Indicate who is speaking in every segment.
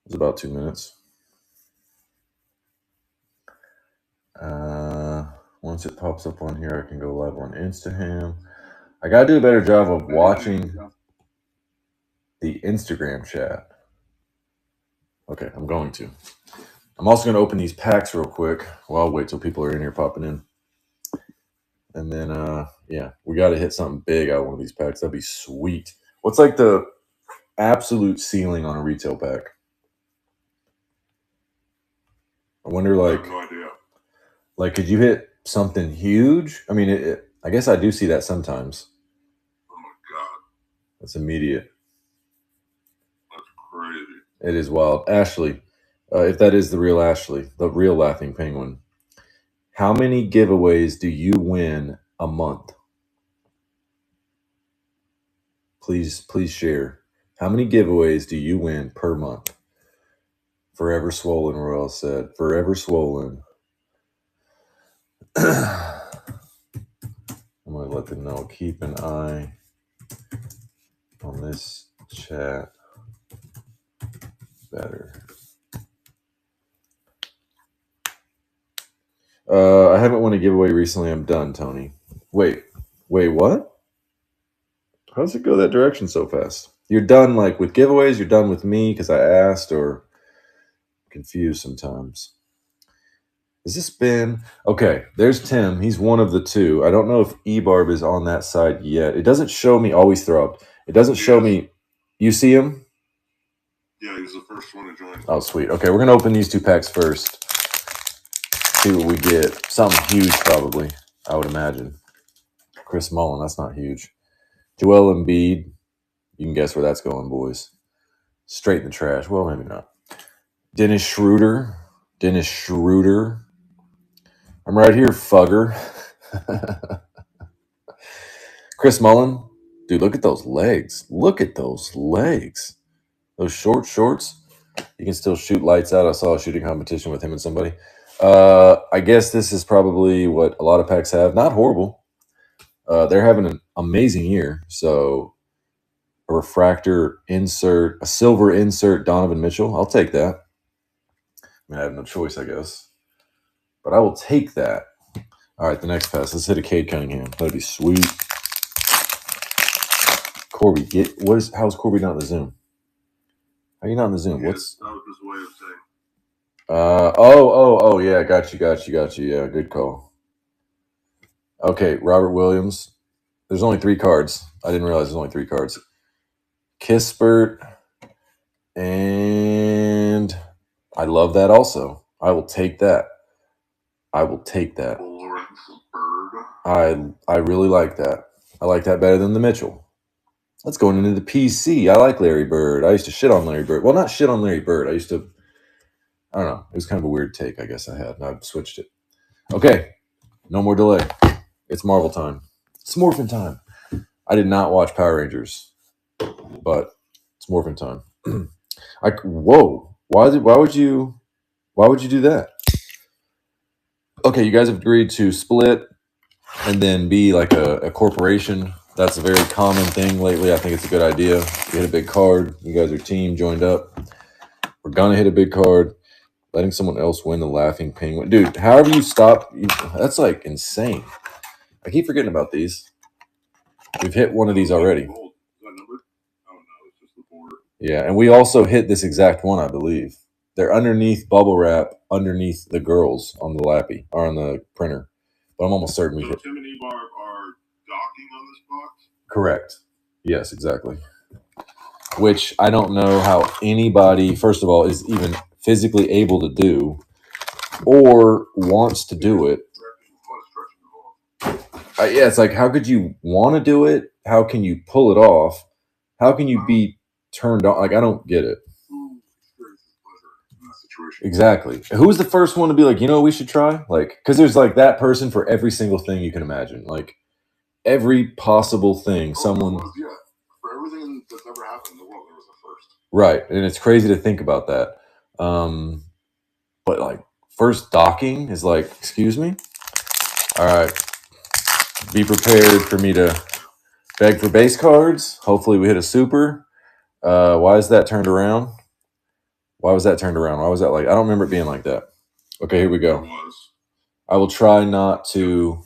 Speaker 1: It's about 2 minutes. Once it pops up on here, I can go live on Instagram. I gotta do a better job of watching the Instagram chat. Okay, I'm going to. I'm also gonna open these packs real quick. Well, I'll wait till people are in here popping in. And then yeah, we gotta hit something big out of one of these packs. That'd be sweet. What's like the absolute ceiling on a retail pack? I wonder,
Speaker 2: I
Speaker 1: like,
Speaker 2: have no idea.
Speaker 1: like, could you hit something huge? I mean, I guess I do see that sometimes.
Speaker 2: Oh my god,
Speaker 1: That's immediate.
Speaker 2: that's crazy.
Speaker 1: It is wild. Ashley, if that is the real Ashley, the real Laughing Penguin, how many giveaways do you win a month? Please share. How many giveaways do you win per month? Forever Swollen, Royal said. Forever Swollen. I'm going to let them know. Keep an eye on this chat better. I haven't won a giveaway recently. I'm done, Tony. Wait, what? How does it go that direction so fast? You're done, like, with giveaways? You're done with me because I asked, or confused sometimes? Has this been... Okay, there's Tim. He's one of the two. I don't know if eBarb is on that side yet. It doesn't show me... Always throbbed. It doesn't show me... You see him?
Speaker 2: Yeah, he was the first one to join.
Speaker 1: Oh, sweet. Okay, we're going to open these two packs first. See what we get. Something huge, probably, I would imagine. Chris Mullin, that's not huge. Joel Embiid. You can guess where that's going, boys. Straight in the trash. Well, maybe not. Dennis Schroeder. I'm right here, fugger. Chris Mullin. Dude, look at those legs. Those shorts. You can still shoot lights out. I saw a shooting competition with him and somebody. I guess this is probably what a lot of packs have. Not horrible. They're having an amazing year. So a refractor insert, a silver insert, Donovan Mitchell. I'll take that. I mean, I have no choice, I guess. But I will take that. All right, the next pass. Let's hit a Cade Cunningham. That'd be sweet. Corby, how's Corby not in the Zoom? How are you not in the Zoom?
Speaker 2: That
Speaker 1: What's...
Speaker 2: was his way of saying.
Speaker 1: Oh, yeah, got you. Yeah, good call. Okay, Robert Williams. There's only 3 cards. I didn't realize there's only 3 cards. Kispert, and I love that also. I will take that.
Speaker 2: Lawrence Bird.
Speaker 1: I really like that. I like that better than the Mitchell. Let's go into the PC. I like Larry Bird. I used to shit on Larry Bird. Well, not shit on Larry Bird. I don't know. It was kind of a weird take, I guess I had, and I've switched it. Okay. No more delay. It's Marvel time. It's Morphin time. I did not watch Power Rangers, but it's Morphin time. Whoa. Why would you do that? Okay, you guys have agreed to split and then be like a corporation. That's a very common thing lately. I think it's a good idea. You hit a big card. You guys are team joined up. We're gonna hit a big card. Letting someone else win the Laughing Penguin. Dude, however you stop, that's like insane. I keep forgetting about these. We've hit one of these already.
Speaker 2: Is that numbered? Oh no, it's just the border.
Speaker 1: Yeah, and we also hit this exact one, I believe. They're underneath bubble wrap, underneath the girls on the lappy, or on the printer. But I'm almost certain we hit.
Speaker 2: Tim and Ebarb are docking on this box?
Speaker 1: Correct. Yes, exactly. Which I don't know how anybody, first of all, is even physically able to do or wants to do it. Yeah, it's like, how could you want to do it? How can you pull it off? How can you be turned on? Like, I don't get it. Exactly. Who's the first one to be like, we should try? Like, because there's like that person for every single thing you can imagine. Like, every possible thing, someone...
Speaker 2: Yeah, for everything that's ever happened in the world, there was a first.
Speaker 1: Right, and it's crazy to think about that. But like, first docking is like, excuse me? All right. Be prepared for me to beg for base cards. Hopefully we hit a super. Why is that turned around? Why was that turned around? Why was that like? I don't remember it being like that. Okay, here we
Speaker 2: It
Speaker 1: go.
Speaker 2: was.
Speaker 1: I will try not to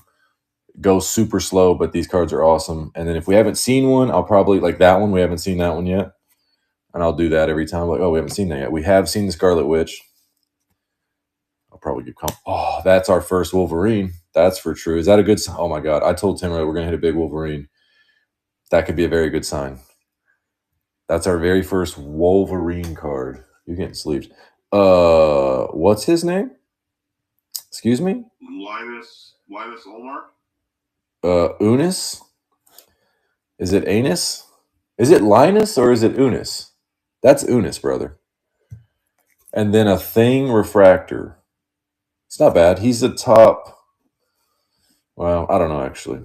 Speaker 1: go super slow, but these cards are awesome. And then if we haven't seen one, I'll probably like that one. We haven't seen that one yet. And I'll do that every time. Like, oh, we haven't seen that yet. We have seen the Scarlet Witch. I'll probably give oh, that's our first Wolverine. That's for true. Is that a good sign? Oh my God. I told Tim we're going to hit a big Wolverine. That could be a very good sign. That's our very first Wolverine card. You're getting sleeves. What's his name? Excuse me?
Speaker 2: Linus Olmark.
Speaker 1: Unis? Is it Anus? Is it Linus or is it Unis? That's Unis, brother. And then a Thing Refractor. It's not bad. He's the top. Well, I don't know, actually.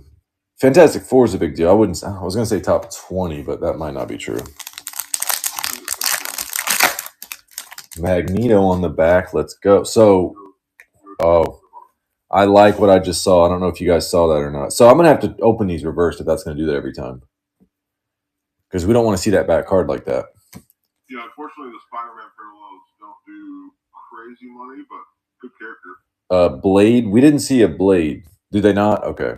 Speaker 1: Fantastic Four is a big deal. I was going to say top 20, but that might not be true. Magneto on the back. Let's go. So, oh, I like what I just saw. I don't know if you guys saw that or not. So I'm going to have to open these reversed if that's going to do that every time. Because we don't want to see that back card like that.
Speaker 2: Yeah, unfortunately, the Spider-Man parallels don't do crazy money, but good character.
Speaker 1: Blade. We didn't see a Blade. Did they not? Okay.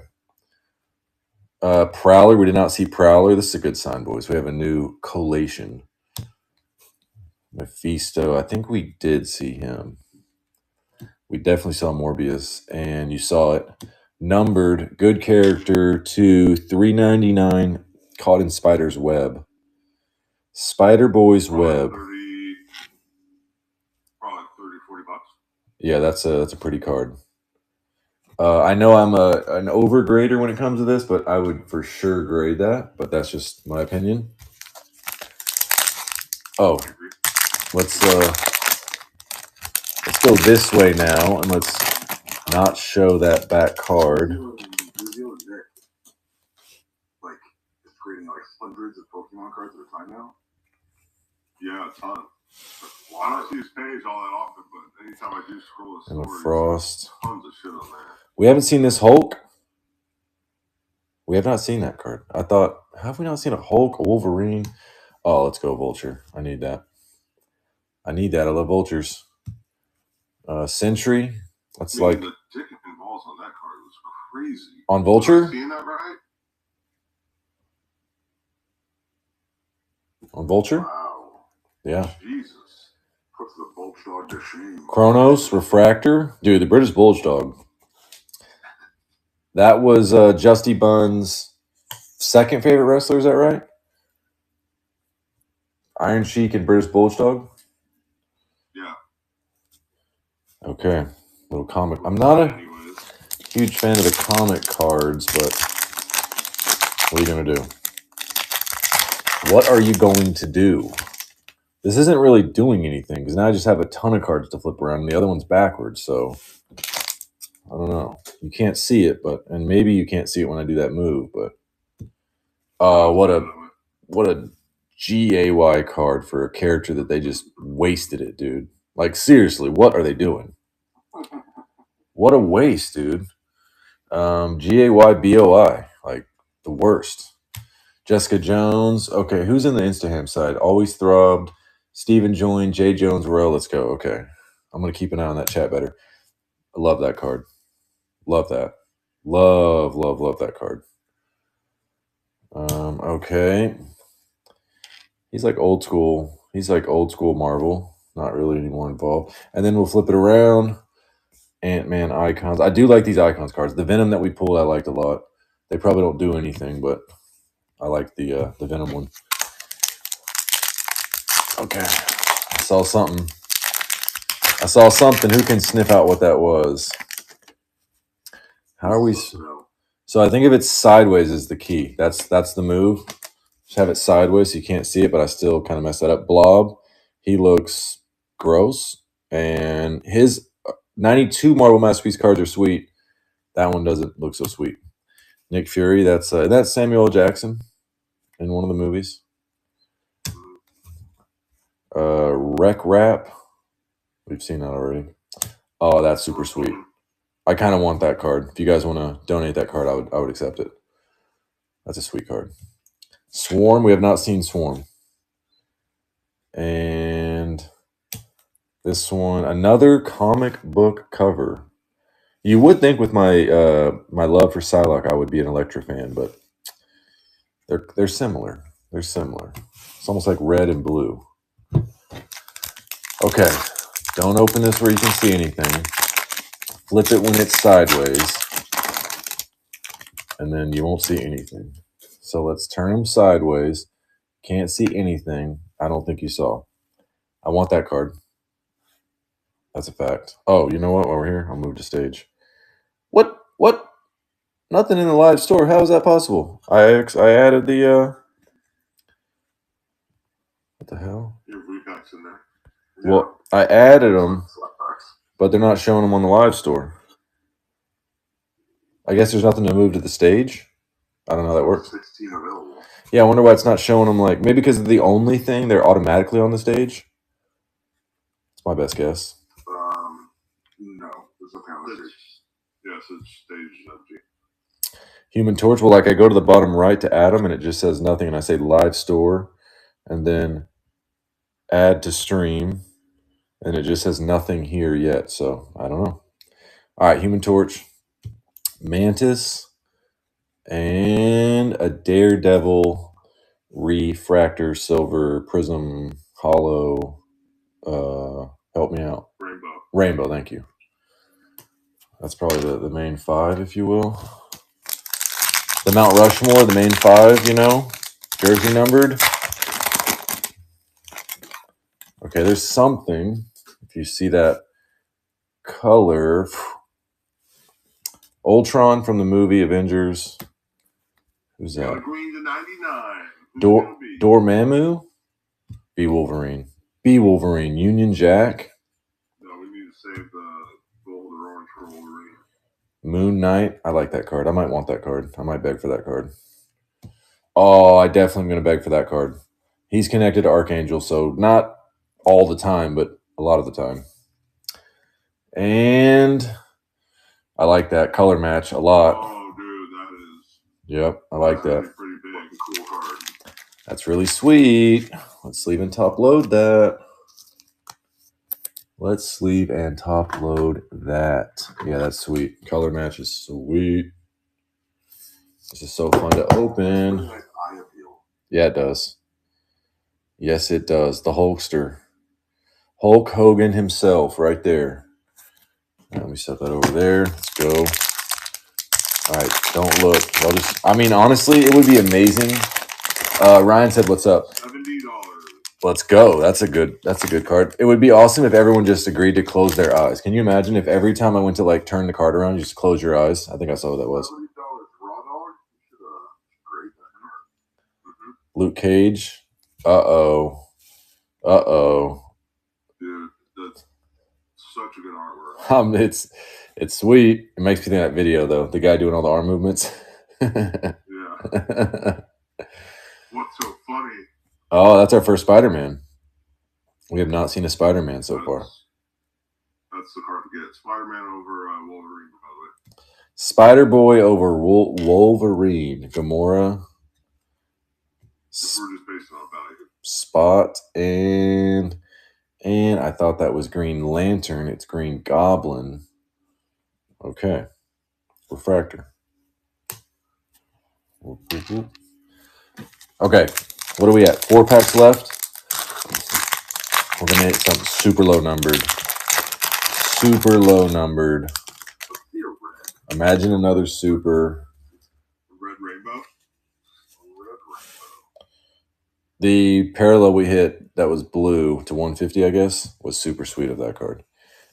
Speaker 1: Prowler. We did not see Prowler. This is a good sign, boys. We have a new collation. Mephisto. I think we did see him. We definitely saw Morbius, and you saw it. Numbered. Good character to 399. Caught in Spider's Web. Spider-Boy's Web.
Speaker 2: Probably 30, 40 bucks.
Speaker 1: Yeah, that's a pretty card. I know I'm an overgrader when it comes to this, but I would for sure grade that. But that's just my opinion. Oh, let's go this way now, and let's not show that back card.
Speaker 2: Like, it's creating like hundreds of Pokemon cards at a time now. Yeah, a ton. I don't see his page all that often, but anytime I do scroll the
Speaker 1: And the
Speaker 2: stories,
Speaker 1: Frost.
Speaker 2: tons of shit on there.
Speaker 1: We haven't seen this Hulk. We have not seen that card. I thought, have we not seen a Hulk, a Wolverine? Oh, let's go Vulture. I need that. I love Vultures. Sentry. That's like
Speaker 2: the dick and balls on that card was crazy.
Speaker 1: On Vulture?
Speaker 2: Am I seeing that right?
Speaker 1: On Vulture?
Speaker 2: Wow.
Speaker 1: Yeah.
Speaker 2: Jesus. Puts the Bulldog to shame.
Speaker 1: Kronos, Refractor. Dude, the British Bulldog. That was Justy Bunn's second favorite wrestler, is that right? Iron Sheik and British Bulldog?
Speaker 2: Yeah.
Speaker 1: Okay. Little comic. I'm not a huge fan of the comic cards, but what are you going to do? What are you going to do? This isn't really doing anything because now I just have a ton of cards to flip around and the other one's backwards, so I don't know. You can't see it, and maybe you can't see it when I do that move, but what a GAY card for a character that they just wasted it, dude. Like, seriously, what are they doing? What a waste, dude. GAYBOI, like the worst. Jessica Jones. Okay, who's in the Instaham side? Always Throbbed. Stephen Join, Jay Jones, Royal. Let's go. Okay. I'm going to keep an eye on that chat better. I love that card. Love that. Love that card. Okay. He's like old school. He's like old school Marvel. Not really anymore involved. And then we'll flip it around. Ant-Man icons. I do like these icons cards. The Venom that we pulled, I liked a lot. They probably don't do anything, but I like the Venom one. Okay. I saw something. Who can sniff out what that was? How are we? So I think if it's sideways is the key. That's the move. Just have it sideways so you can't see it, but I still kind of messed that up. Blob. He looks gross. And his 92 Marvel Masterpiece cards are sweet. That one doesn't look so sweet. Nick Fury. That's Samuel L. Jackson in one of the movies. Wreck Rap. We've seen that already. Oh, that's super sweet. I kind of want that card. If you guys want to donate that card, I would accept it. That's a sweet card. Swarm. We have not seen Swarm. And This one, another comic book cover. You would think with my my love for Psylocke, I would be an Elektra fan, but they're similar. They're similar. It's almost like red and blue. Okay, don't open this where you can see anything. Flip it when it's sideways, and then you won't see anything. So let's turn them sideways. Can't see anything. I don't think you saw. I want that card. That's a fact. Oh, you know what? While we're here, I'll move to stage. What? What? Nothing in the live store. How is that possible? I added the what the hell?
Speaker 2: Your repacks in there.
Speaker 1: Well, I added them, but they're not showing them on the live store. I guess there's nothing to move to the stage. I don't know how that works.
Speaker 2: 16 available.
Speaker 1: Yeah, I wonder why it's not showing them. Like maybe because of the only thing they're automatically on the stage. It's my best guess.
Speaker 2: No, there's nothing on the stage. Yes, it's stage empty.
Speaker 1: Human Torch. Well, like I go to the bottom right to add them, and it just says nothing, and I say live store, and then add to stream, and it just says nothing here yet. So I don't know. All right, Human Torch, Mantis, and a Daredevil Refractor Silver Prism Hollow. Help me out. Rainbow. Thank you. That's probably the main five, if you will. The Mount Rushmore, the main five, you know, jersey numbered. Okay, there's something. If you see that color, Ultron from the movie Avengers. Who's that?
Speaker 2: Got a green to 99.
Speaker 1: Dormammu. B Wolverine. B Wolverine. Union Jack.
Speaker 2: No, we need to save the gold or orange for Wolverine.
Speaker 1: Moon Knight. I like that card. I might want that card. I might beg for that card. Oh, I definitely am going to beg for that card. He's connected to Archangel, so not all the time, but a lot of the time. And I like that color match a lot.
Speaker 2: Oh, dude, that is.
Speaker 1: Yep, I like that.
Speaker 2: Pretty big, cool card.
Speaker 1: That's really sweet. Let's sleeve and top load that. Let's sleeve and top load that. Yeah, that's sweet. Color match is sweet. This is so fun to open.
Speaker 2: Nice eye appeal.
Speaker 1: Yeah, it does. Yes, it does. The Hulkster. Hulk Hogan himself right there. Let me set that over there. Let's go. All right, don't look. I mean, honestly, it would be amazing. Ryan said, "What's up?"
Speaker 2: $70.
Speaker 1: Let's go. That's a good card. It would be awesome if everyone just agreed to close their eyes. Can you imagine if every time I went to like turn the card around, you just close your eyes? I think I saw what that was.
Speaker 2: $70 raw dollar. You should grade that.
Speaker 1: Luke Cage. Uh-oh.
Speaker 2: Dude, that's such a good artwork.
Speaker 1: It's sweet. It makes me think of that video though. The guy doing all the arm movements.
Speaker 2: Yeah. What's so funny?
Speaker 1: Oh, that's our first Spider-Man. We have not seen a Spider-Man so far.
Speaker 2: That's the card to get. Spider-Man over Wolverine, by the way.
Speaker 1: Spider-Boy over Wolverine. Gamora.
Speaker 2: We're just based on value.
Speaker 1: Spot and I thought that was Green Lantern. It's Green Goblin. Okay. Refractor. Okay. What are we at? 4 packs left. We're going to hit something super low numbered. Super low numbered. Imagine another super.
Speaker 2: Red Rainbow.
Speaker 1: The parallel we hit that was blue to 150, I guess, was super sweet of that card.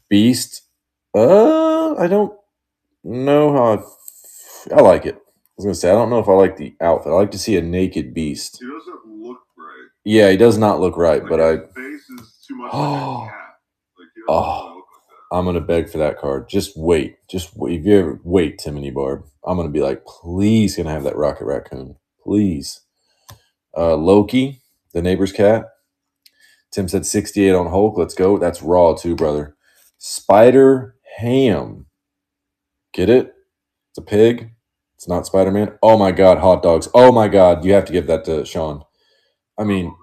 Speaker 1: Beast. I don't know how I like it. I was going to say, I don't know if I like the outfit. I like to see a naked Beast.
Speaker 2: He doesn't look right.
Speaker 1: Yeah, he does not look right,
Speaker 2: Like
Speaker 1: but
Speaker 2: his face is too much like a cat. Like he doesn't look like that.
Speaker 1: I'm going to beg for that card. Just wait. Just wait. If you ever wait, Timothy Barb, I'm going to be like, please, can I have that Rocket Raccoon? Please. Loki, the neighbor's cat. Tim said 68 on Hulk. Let's go. That's raw too, brother. Spider Ham. Get it? It's a pig. It's not Spider-Man. Oh my God, hot dogs. Oh my God, you have to give that to Sean. I mean,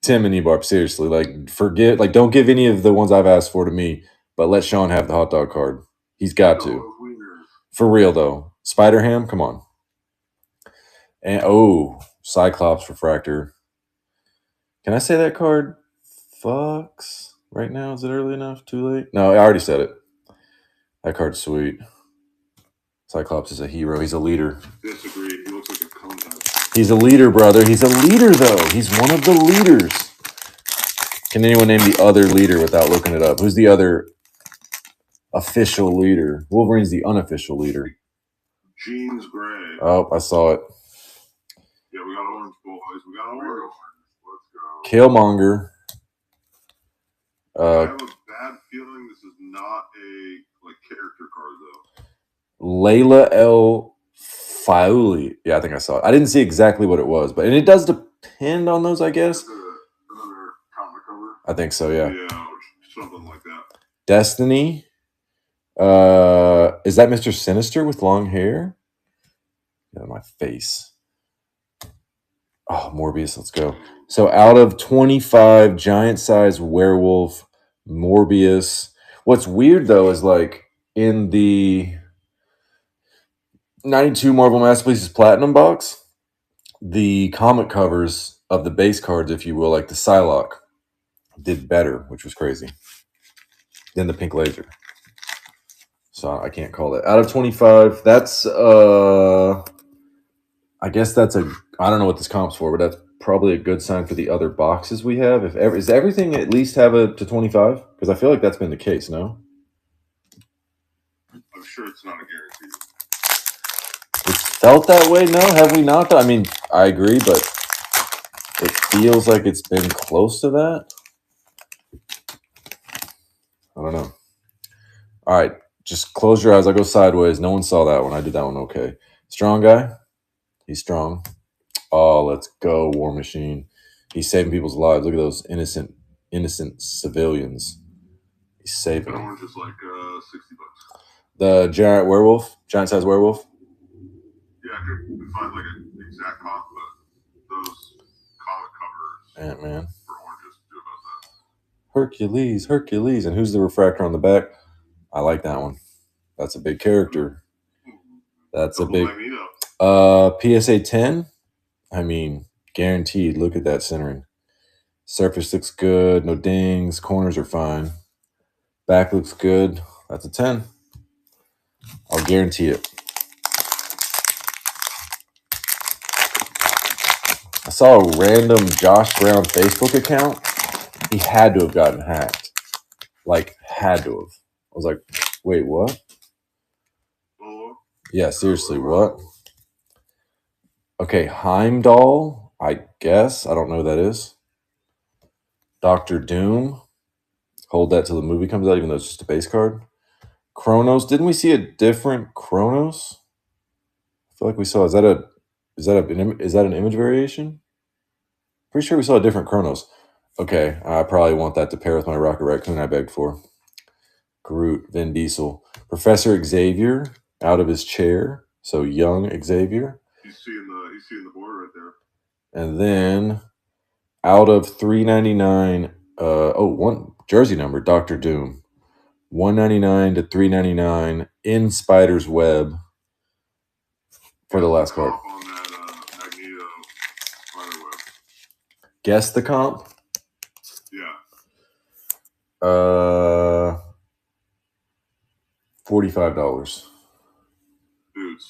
Speaker 1: Tim and Ebarb, seriously, like forget, like don't give any of the ones I've asked for to me, but let Sean have the hot dog card. He's got to. For real though. Spider Ham, come on. And Cyclops Refractor. Can I say that card fucks right now? Is it early enough? Too late? No, I already said it. That card's sweet. Cyclops is a hero. He's a leader.
Speaker 2: Disagree. He looks like a comeback.
Speaker 1: He's a leader, brother. He's a leader, though. He's one of the leaders. Can anyone name the other leader without looking it up? Who's the other official leader? Wolverine's the unofficial leader.
Speaker 2: Jeans Gray.
Speaker 1: Oh, I saw it.
Speaker 2: Yeah, we got orange, boys. We got orange. Let's go.
Speaker 1: Killmonger.
Speaker 2: I have a bad feeling this is not a character card though.
Speaker 1: Layla El Faouli. Yeah, I think I saw it. I didn't see exactly what it was, but and it does depend on those, I guess.
Speaker 2: Another comic cover.
Speaker 1: I think so. Yeah.
Speaker 2: Yeah, something like that.
Speaker 1: Destiny. Is that Mr. Sinister with long hair? Yeah, my face. Oh, Morbius. Let's go. So out of 25 giant-sized werewolf, Morbius. What's weird though is like in the 92 Marvel Masterpieces Platinum box, the comic covers of the base cards, if you will, like the Psylocke, did better, which was crazy, than the Pink Laser. So I can't call that. Out of 25, that's I guess that's I don't know what this comp's for, but that's probably a good sign for the other boxes we have. Is everything at least have a to 25? Because I feel like that's been the case, no?
Speaker 2: I'm sure it's not a guarantee.
Speaker 1: It's felt that way, no? Have we not? I mean, I agree, but it feels like it's been close to that. I don't know. All right, just close your eyes. I'll go sideways. No one saw that one. I did that one okay. Strong guy? He's strong. Oh, let's go, War Machine. He's saving people's lives. Look at those innocent civilians. He's saving
Speaker 2: That
Speaker 1: them.
Speaker 2: one's just like $60.
Speaker 1: The giant-sized werewolf.
Speaker 2: Yeah, I could find like an exact comp, but those comic covers
Speaker 1: Ant-Man.
Speaker 2: for oranges do about that.
Speaker 1: Hercules. And who's the refractor on the back? I like that one. That's a big character. That's a big PSA 10. I mean, guaranteed. Look at that centering. Surface looks good. No dings. Corners are fine. Back looks good. That's a 10. I'll guarantee it. I saw a random Josh Brown Facebook account. He had to have gotten hacked. Like, had to have. I was like, wait, what? Yeah, seriously, what? Okay, Heimdall, I guess. I don't know who that is. Dr. Doom. Hold that till the movie comes out, even though it's just a base card. Kronos. Didn't we see a different Kronos? I feel like we saw. Is that an image variation? Pretty sure we saw a different Kronos. Okay, I probably want that to pair with my Rocket Raccoon I begged for. Groot, Vin Diesel, Professor Xavier out of his chair. So young Xavier.
Speaker 2: He's seeing the board right there.
Speaker 1: And then out of $3.99, one jersey number, Dr. Doom. $1.99 to $3.99 in Spider's Web for the last card.
Speaker 2: On that Magneto Spider Web.
Speaker 1: Guess the comp?
Speaker 2: Yeah.
Speaker 1: $45.
Speaker 2: Dude, $6.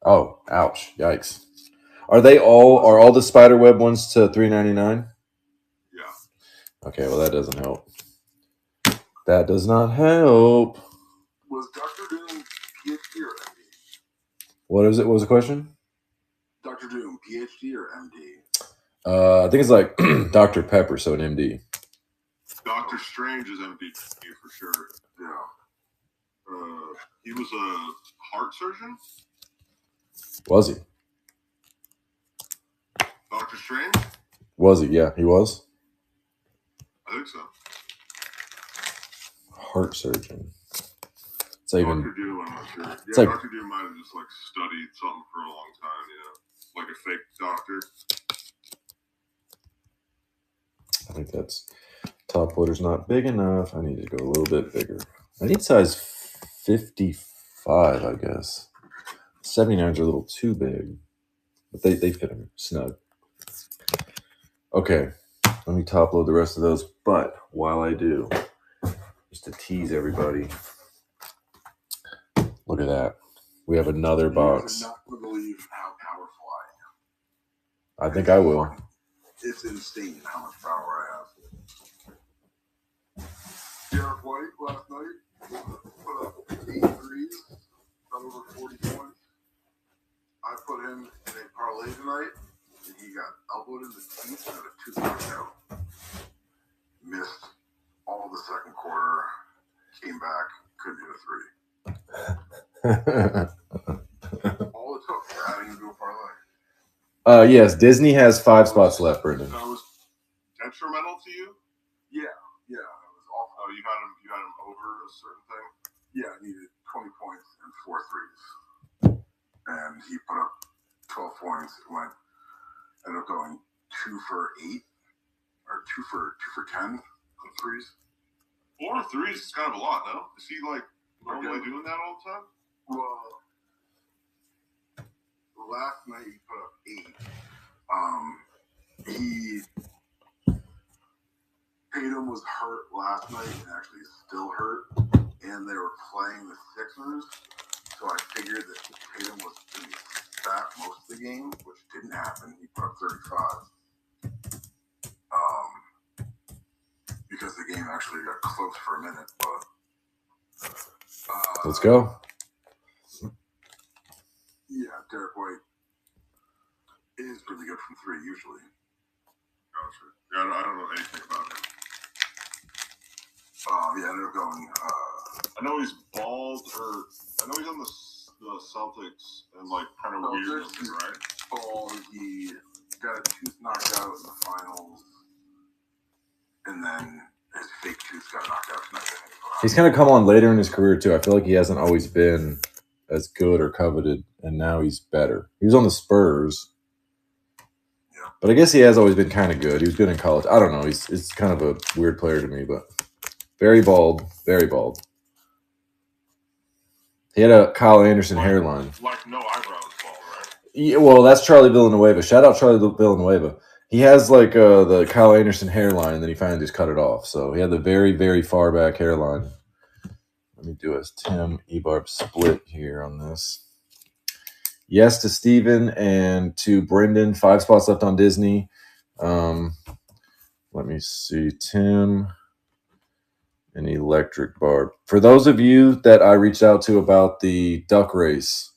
Speaker 1: Oh, ouch. Yikes. Are all the Spiderweb ones to $3.99?
Speaker 2: Yeah.
Speaker 1: Okay, well that doesn't help. That does not help.
Speaker 2: Was Dr. Doom PhD or MD?
Speaker 1: What is it? What was the question?
Speaker 2: Dr. Doom, PhD or MD?
Speaker 1: I think it's like Dr. Pepper, so an MD.
Speaker 2: Doctor Strange is MD for sure. Yeah. He was a heart surgeon?
Speaker 1: Was he?
Speaker 2: Doctor Strange?
Speaker 1: Was he? Yeah, he was.
Speaker 2: I think so.
Speaker 1: Heart surgeon. It's
Speaker 2: Dr.
Speaker 1: even.
Speaker 2: Doom, I'm not sure. Yeah,
Speaker 1: It's like,
Speaker 2: Dr. Doom might have just studied something for a long time, like a fake doctor.
Speaker 1: I think that's top loader's not big enough. I need to go a little bit bigger. I need size 55, I guess. 79s are a little too big, but they fit him snug. Okay, let me top load the rest of those. But while I do, just to tease everybody, look at that. We have another box.
Speaker 2: You're not going to believe how powerful
Speaker 1: I think I will.
Speaker 2: It's insane how much power I have. Derek White last night put up 8 threes, got over 40 points. I put him in a parlay tonight, and he got elbowed in the teeth and had a 2-point out. Missed all the second quarter, came back, couldn't hit a 3. All it took for adding him to a parlay.
Speaker 1: Yes, Disney has 5 spots left, Brendan.
Speaker 2: That was detrimental to you? Yeah, it was awful. Oh, you had him over a certain thing? Yeah, I needed 20 points and 4 threes. And he put up 12 points. It ended up going 2 for 8 or 2 for 10 on threes. 4 threes is kind of a lot, no? Is he like normally doing that all the time? Well, last night he put up 8. Tatum was hurt last night and actually is still hurt, and they were playing the Sixers. So I figured that Tatum was going to be back most of the game, which didn't happen. He put up 35. Because the game actually got close for a minute, but
Speaker 1: let's go.
Speaker 2: Yeah, Derek White is pretty good from 3 usually. Gotcha. Yeah, I don't know anything about him. Yeah, I ended up going. I know he's bald, or I know he's on the Celtics and like kind of weird looking, right? Bald. He got a tooth knocked out in the finals, and then his fake tooth got knocked out tonight.
Speaker 1: He's kind of come on later in his career too. I feel like he hasn't always been as good or coveted, and now he's better. He was on the Spurs, but I guess he has always been kind of good. He was good in college. I don't know. It's kind of a weird player to me, but very bald, very bald. He had a Kyle Anderson hairline.
Speaker 2: Like no eyebrows, bald, right?
Speaker 1: Yeah, well, that's Charlie Villanueva. Shout out Charlie Villanueva. He has like the Kyle Anderson hairline, and then he finally just cut it off. So he had the very, very far back hairline. Let me do a Tim Ebarb split here on this. Yes to Steven and to Brendan. 5 spots left on Disney. Let me see. Tim and Electric Barb. For those of you that I reached out to about the duck race,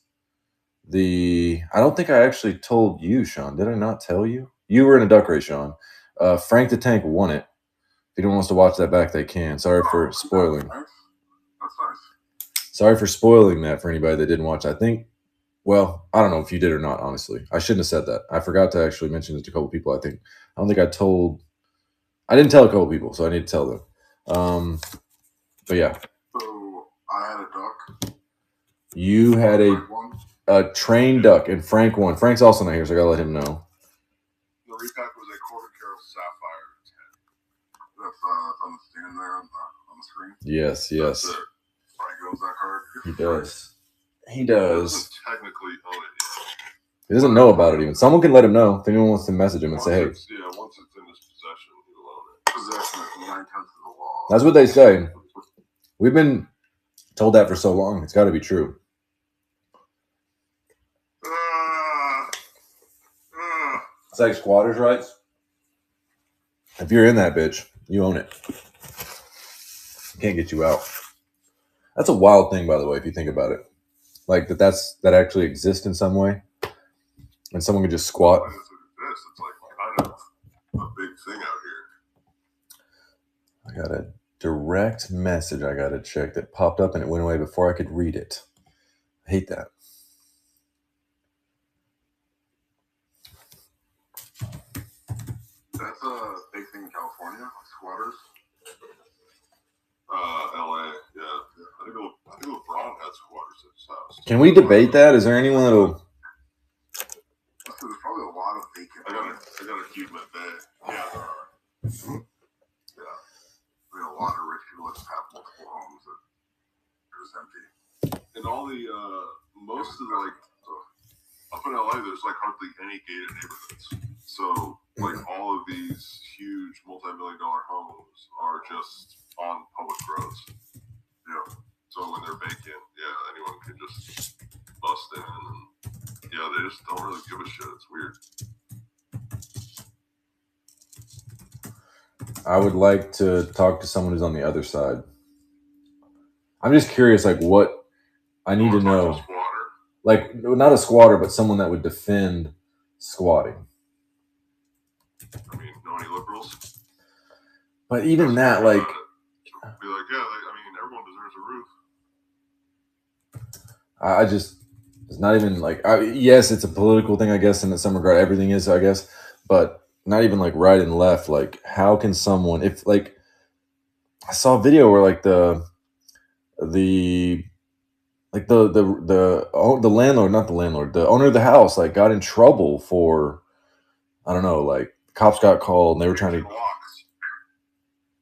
Speaker 1: I don't think I actually told you, Sean. Did I not tell you? You were in a duck race, Sean. Frank the Tank won it. If anyone wants to watch that back, they can. Sorry for spoiling.
Speaker 2: That's nice.
Speaker 1: Sorry for spoiling that for anybody that didn't watch. I think, well, I don't know if you did or not, honestly. I shouldn't have said that. I forgot to actually mention it to a couple people, I think. I don't think I didn't tell a couple people, so I need to tell them. But yeah.
Speaker 2: So I had a duck.
Speaker 1: You had a trained duck, and Frank won. Frank's also not here, so I gotta let him know.
Speaker 2: The repack was a quarter carol sapphire 10. That's on the stand there on the screen.
Speaker 1: Yes.
Speaker 2: Frank owns that card.
Speaker 1: He does. He does.
Speaker 2: He doesn't technically own it yet.
Speaker 1: He doesn't know about it even. Someone can let him know if anyone wants to message him and say, hey.
Speaker 2: Once it's in his possession, he'll own it. Possession is 9/10 of the law.
Speaker 1: That's what they say. We've been told that for so long. It's got to be true. It's like squatters' rights. If you're in that bitch, you own it. Can't get you out. That's a wild thing, by the way, if you think about it. Like that actually exists in some way, and someone can just squat.
Speaker 2: It's like kind of a big thing out here.
Speaker 1: I got a direct message I got to check that popped up and it went away before I could read it. I hate that.
Speaker 2: That's a big thing in California, like squatters. LA, yeah. I think LeBron had squatters at his house.
Speaker 1: Can we debate that? Is there anyone that'll?
Speaker 2: There's probably a lot of vacant. I gotta keep my bed. Yeah, there are. let's have multiple homes that are just empty. And all the most of the, like up in LA, there's like hardly any gated neighborhoods. So like all of these huge multi-million-dollar homes are just on public roads. Yeah. So when they're vacant, yeah, anyone can just bust in, and yeah, they just don't really give a shit. It's weird.
Speaker 1: I would like to talk to someone who's on the other side. I'm just curious, like, what I need to know. Like, not a squatter, but someone that would defend squatting.
Speaker 2: I mean, know any liberals?
Speaker 1: But even that, like,
Speaker 2: be like, yeah, I mean, everyone deserves a roof.
Speaker 1: I just, it's not even like, yes, it's a political thing, I guess, in some regard. Everything is, I guess, but not even like right and left. Like, how can someone, if like, I saw a video where like the landlord, not the landlord, the owner of the house, like got in trouble for, I don't know, like cops got called and they were trying to,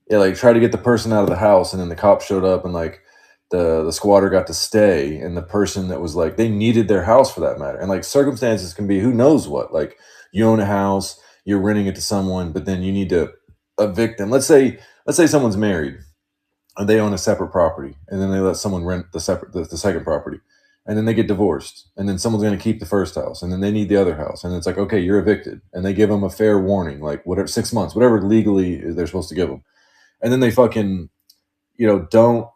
Speaker 1: yeah, like try to get the person out of the house, and then the cops showed up and like the squatter got to stay, and the person that was like, they needed their house for that matter. And like circumstances can be who knows what, like you own a house, you're renting it to someone, but then you need to evict them. Let's say someone's married and they own a separate property, and then they let someone rent the second property, and then they get divorced, and then someone's going to keep the first house, and then they need the other house, and it's like, okay, you're evicted, and they give them a fair warning, like whatever, 6 months, whatever legally they're supposed to give them, and then they fucking, don't.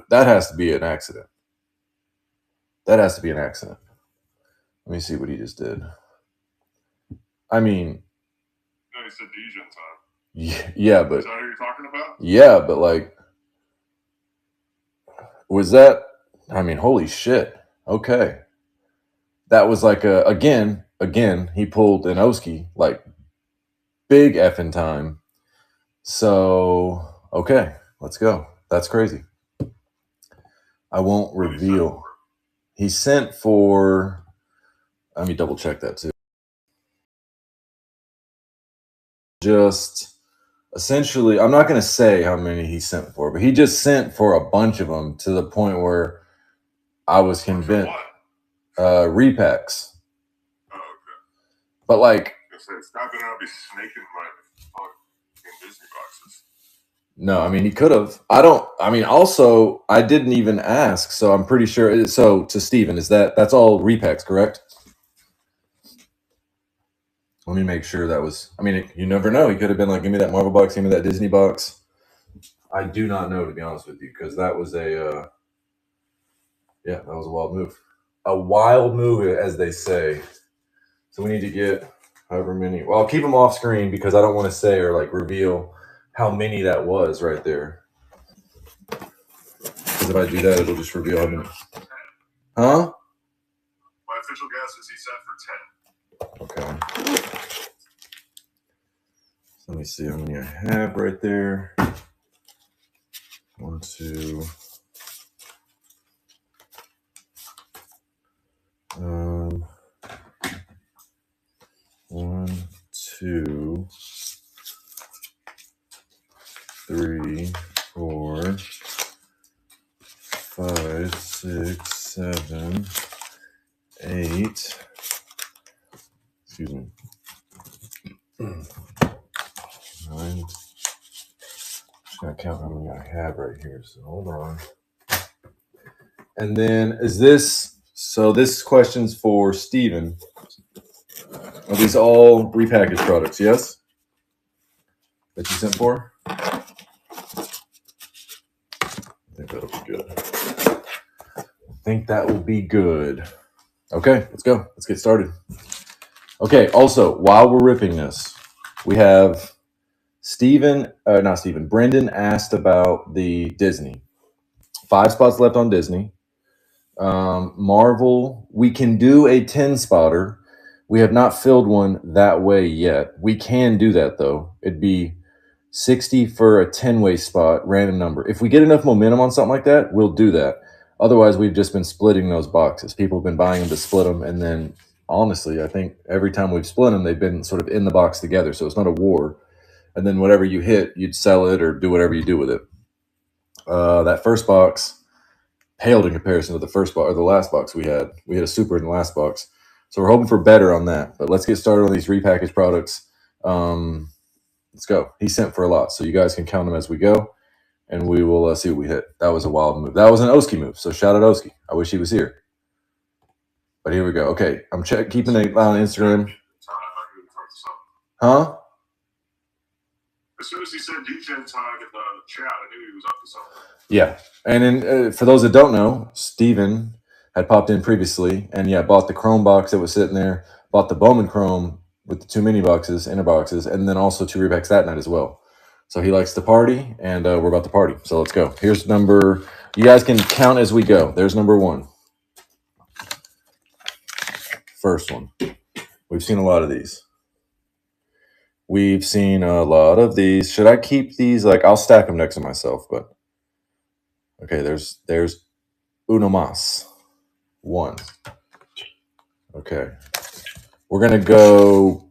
Speaker 1: That has to be an accident. That has to be an accident. Let me see what he just did. I mean,
Speaker 2: no, he said Dijon time.
Speaker 1: Yeah, but
Speaker 2: is that what you're talking about?
Speaker 1: Yeah, but like, was that? I mean, holy shit. Okay, that was like again. He pulled an Oski, like big effing time. So okay, let's go. That's crazy. I won't reveal. He sent for. Let me double check that too. Just essentially, I'm not going to say how many he sent for, but he just sent for a bunch of them to the point where I was convinced. Repacks.
Speaker 2: Oh, okay.
Speaker 1: But like,
Speaker 2: it's not going to be snaking my fucking Disney boxes.
Speaker 1: No, I mean, he could have. Also, I didn't even ask, so I'm pretty sure. So to Steven, that's all repacks, correct? Let me make sure that was, you never know. He could have been like, give me that Marvel box, give me that Disney box. I do not know, to be honest with you, because that was that was a wild move. A wild move, as they say. So we need to get however many. Well, I'll keep them off screen because I don't want to say or like reveal how many that was right there. Because if I do that, it'll just reveal how many. Huh?
Speaker 2: My official guess is he set for 10.
Speaker 1: Okay. So let me see how many I have right there. 1, 2. 1, 2, 3, 4, 5, 6, 7, 8. Excuse me. 9. Just gonna count how many I have right here. So hold on. And then this question's for Steven. Are these all repackaged products? Yes? That you sent for? I think that'll be good. I think that will be good. Okay, let's go. Let's get started. Okay, also, while we're ripping this, we have Brendan asked about the Disney. 5 spots left on Disney. Marvel, we can do a 10 spotter. We have not filled one that way yet. We can do that though. It'd be 60 for a 10-way spot, random number. If we get enough momentum on something like that, we'll do that. Otherwise, we've just been splitting those boxes. People have been buying them to split them. And then honestly, I think every time we've split them, they've been sort of in the box together. So it's not a war. And then whatever you hit, you'd sell it or do whatever you do with it. That first box paled in comparison to the first box or the last box we had. We had a super in the last box, so we're hoping for better on that. But let's get started on these repackaged products. Let's go. He sent for a lot, so you guys can count them as we go, and we will see what we hit. That was a wild move. That was an Oski move, so shout out Oski. I wish he was here. But here we go. Okay, I'm keeping an eye on Instagram. Huh?
Speaker 2: As soon as he said DJ tag in the chat, I knew he was up to something.
Speaker 1: Yeah, and then for those that don't know, Steven had popped in previously, and yeah, bought the Chrome box that was sitting there, bought the Bowman Chrome with the 2 mini boxes, inner boxes, and then also 2 repacks that night as well. So he likes to party, and we're about to party. So let's go. Here's number. You guys can count as we go. There's number 1. First one. We've seen a lot of these. We've seen a lot of these. Should I keep these? Like, I'll stack them next to myself, but okay. There's uno más. 1. Okay. We're gonna go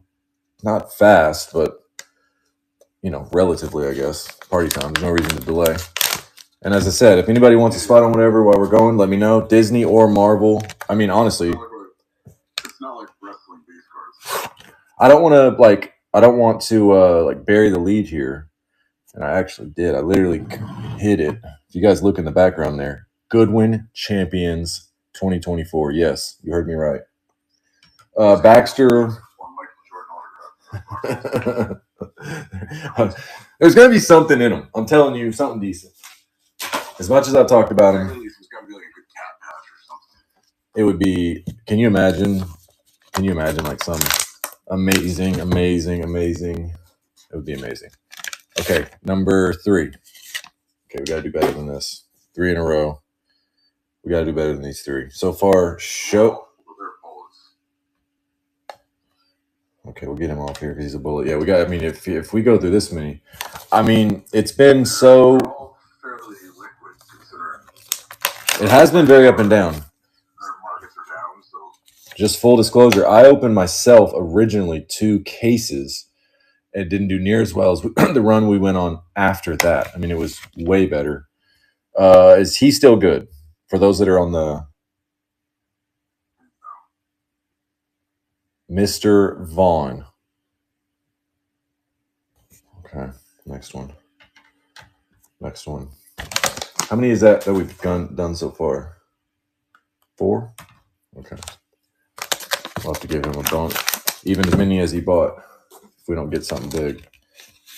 Speaker 1: not fast, but relatively, I guess. Party time. There's no reason to delay. And as I said, if anybody wants a spot on whatever while we're going, let me know. Disney or Marvel. I mean, honestly,
Speaker 2: it's not like wrestling base cards.
Speaker 1: I don't want to bury the lead here. And I actually did. I literally hit it. If you guys look in the background there, Goodwin Champions 2024. Yes, you heard me right. Baxter. There's going to be something in them. I'm telling you, something decent. As much as I've talked about him, it would be. Can you imagine like some amazing? It would be amazing. Okay, number 3. Okay, we got to do better than this. 3 in a row. We got to do better than these 3. So far, Okay, we'll get him off here because he's a bullet. Yeah, we got. I mean, if we go through this many, I mean, it's been so.
Speaker 2: Fairly liquid considering.
Speaker 1: It has been very up and down.
Speaker 2: Their markets are down, so.
Speaker 1: Just full disclosure, I opened myself originally 2 cases. It didn't do near as well as the run we went on after that. I mean, it was way better. Is he still good? For those that are on the Mr. Vaughn. Okay, next one. How many is that we've done so far? 4? Okay. We'll have to give him a bump. Even as many as he bought. If we don't get something big,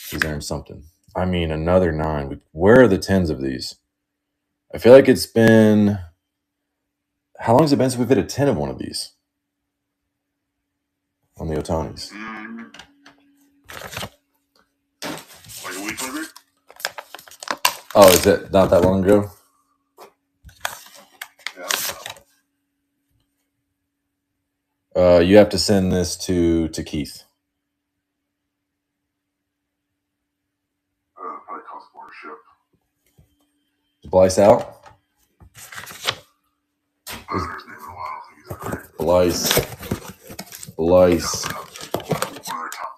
Speaker 1: he's earned something. I mean, another 9. Where are the 10s of these? I feel like it's been... How long has it been since we've hit a 10 of one of these? On the Otanis.
Speaker 2: Like a week maybe?
Speaker 1: Oh, is it not that long ago?
Speaker 2: Yeah.
Speaker 1: You have to send this to Keith.
Speaker 2: Probably cost more to ship.
Speaker 1: Is Blyce out?
Speaker 2: His name in a while. I don't think he's great.
Speaker 1: Blyce.
Speaker 2: One of their top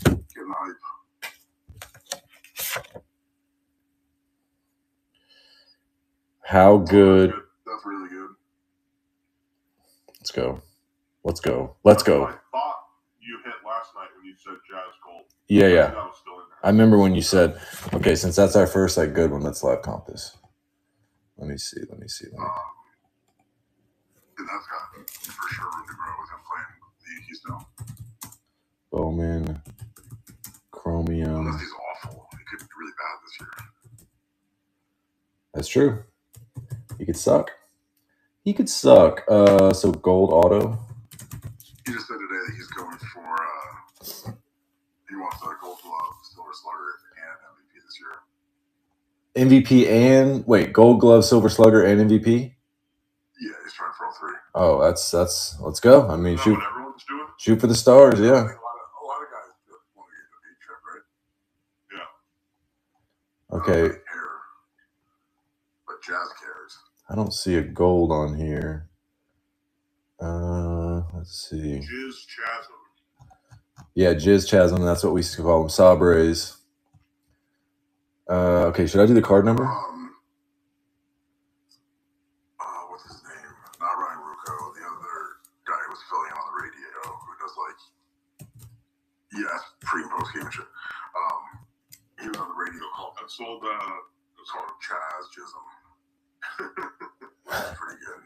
Speaker 2: 3. Getting hype.
Speaker 1: How good?
Speaker 2: That's really good.
Speaker 1: Let's go.
Speaker 2: I thought you hit last night when you said Jazz Gold.
Speaker 1: Yeah.
Speaker 2: That was still in there.
Speaker 1: I remember when you said, okay, since that's our first good one, let's live comp this. Let me see.
Speaker 2: And that's got for sure room to grow with him playing the Yankees now.
Speaker 1: Bowman, Chromium.
Speaker 2: Unless he's awful. He could be really bad this year.
Speaker 1: That's true. He could suck. So gold auto.
Speaker 2: He just said today that he's going for he wants a Gold Glove, Silver Slugger, and MVP this year.
Speaker 1: MVP and Gold Glove, Silver Slugger, and MVP.
Speaker 2: Yeah, he's trying for all 3.
Speaker 1: Oh, that's let's go. I mean,
Speaker 2: Is that what everyone's doing?
Speaker 1: shoot for the stars.
Speaker 2: I
Speaker 1: Yeah.
Speaker 2: think a lot of guys want to get the big trip, right? Yeah.
Speaker 1: Okay.
Speaker 2: But Jazz cares.
Speaker 1: I don't see a gold on here. Let's see.
Speaker 2: Jizz Chasm.
Speaker 1: Yeah, Jizz Chasm. That's what we used to call them. Sabres. Okay, should I do the card number?
Speaker 2: What's his name? Not Ryan Rucco, the other guy who was filling in on the radio, who does pre and post game and shit. He was on the radio called. It's called Chaz Jism. That's pretty
Speaker 1: good.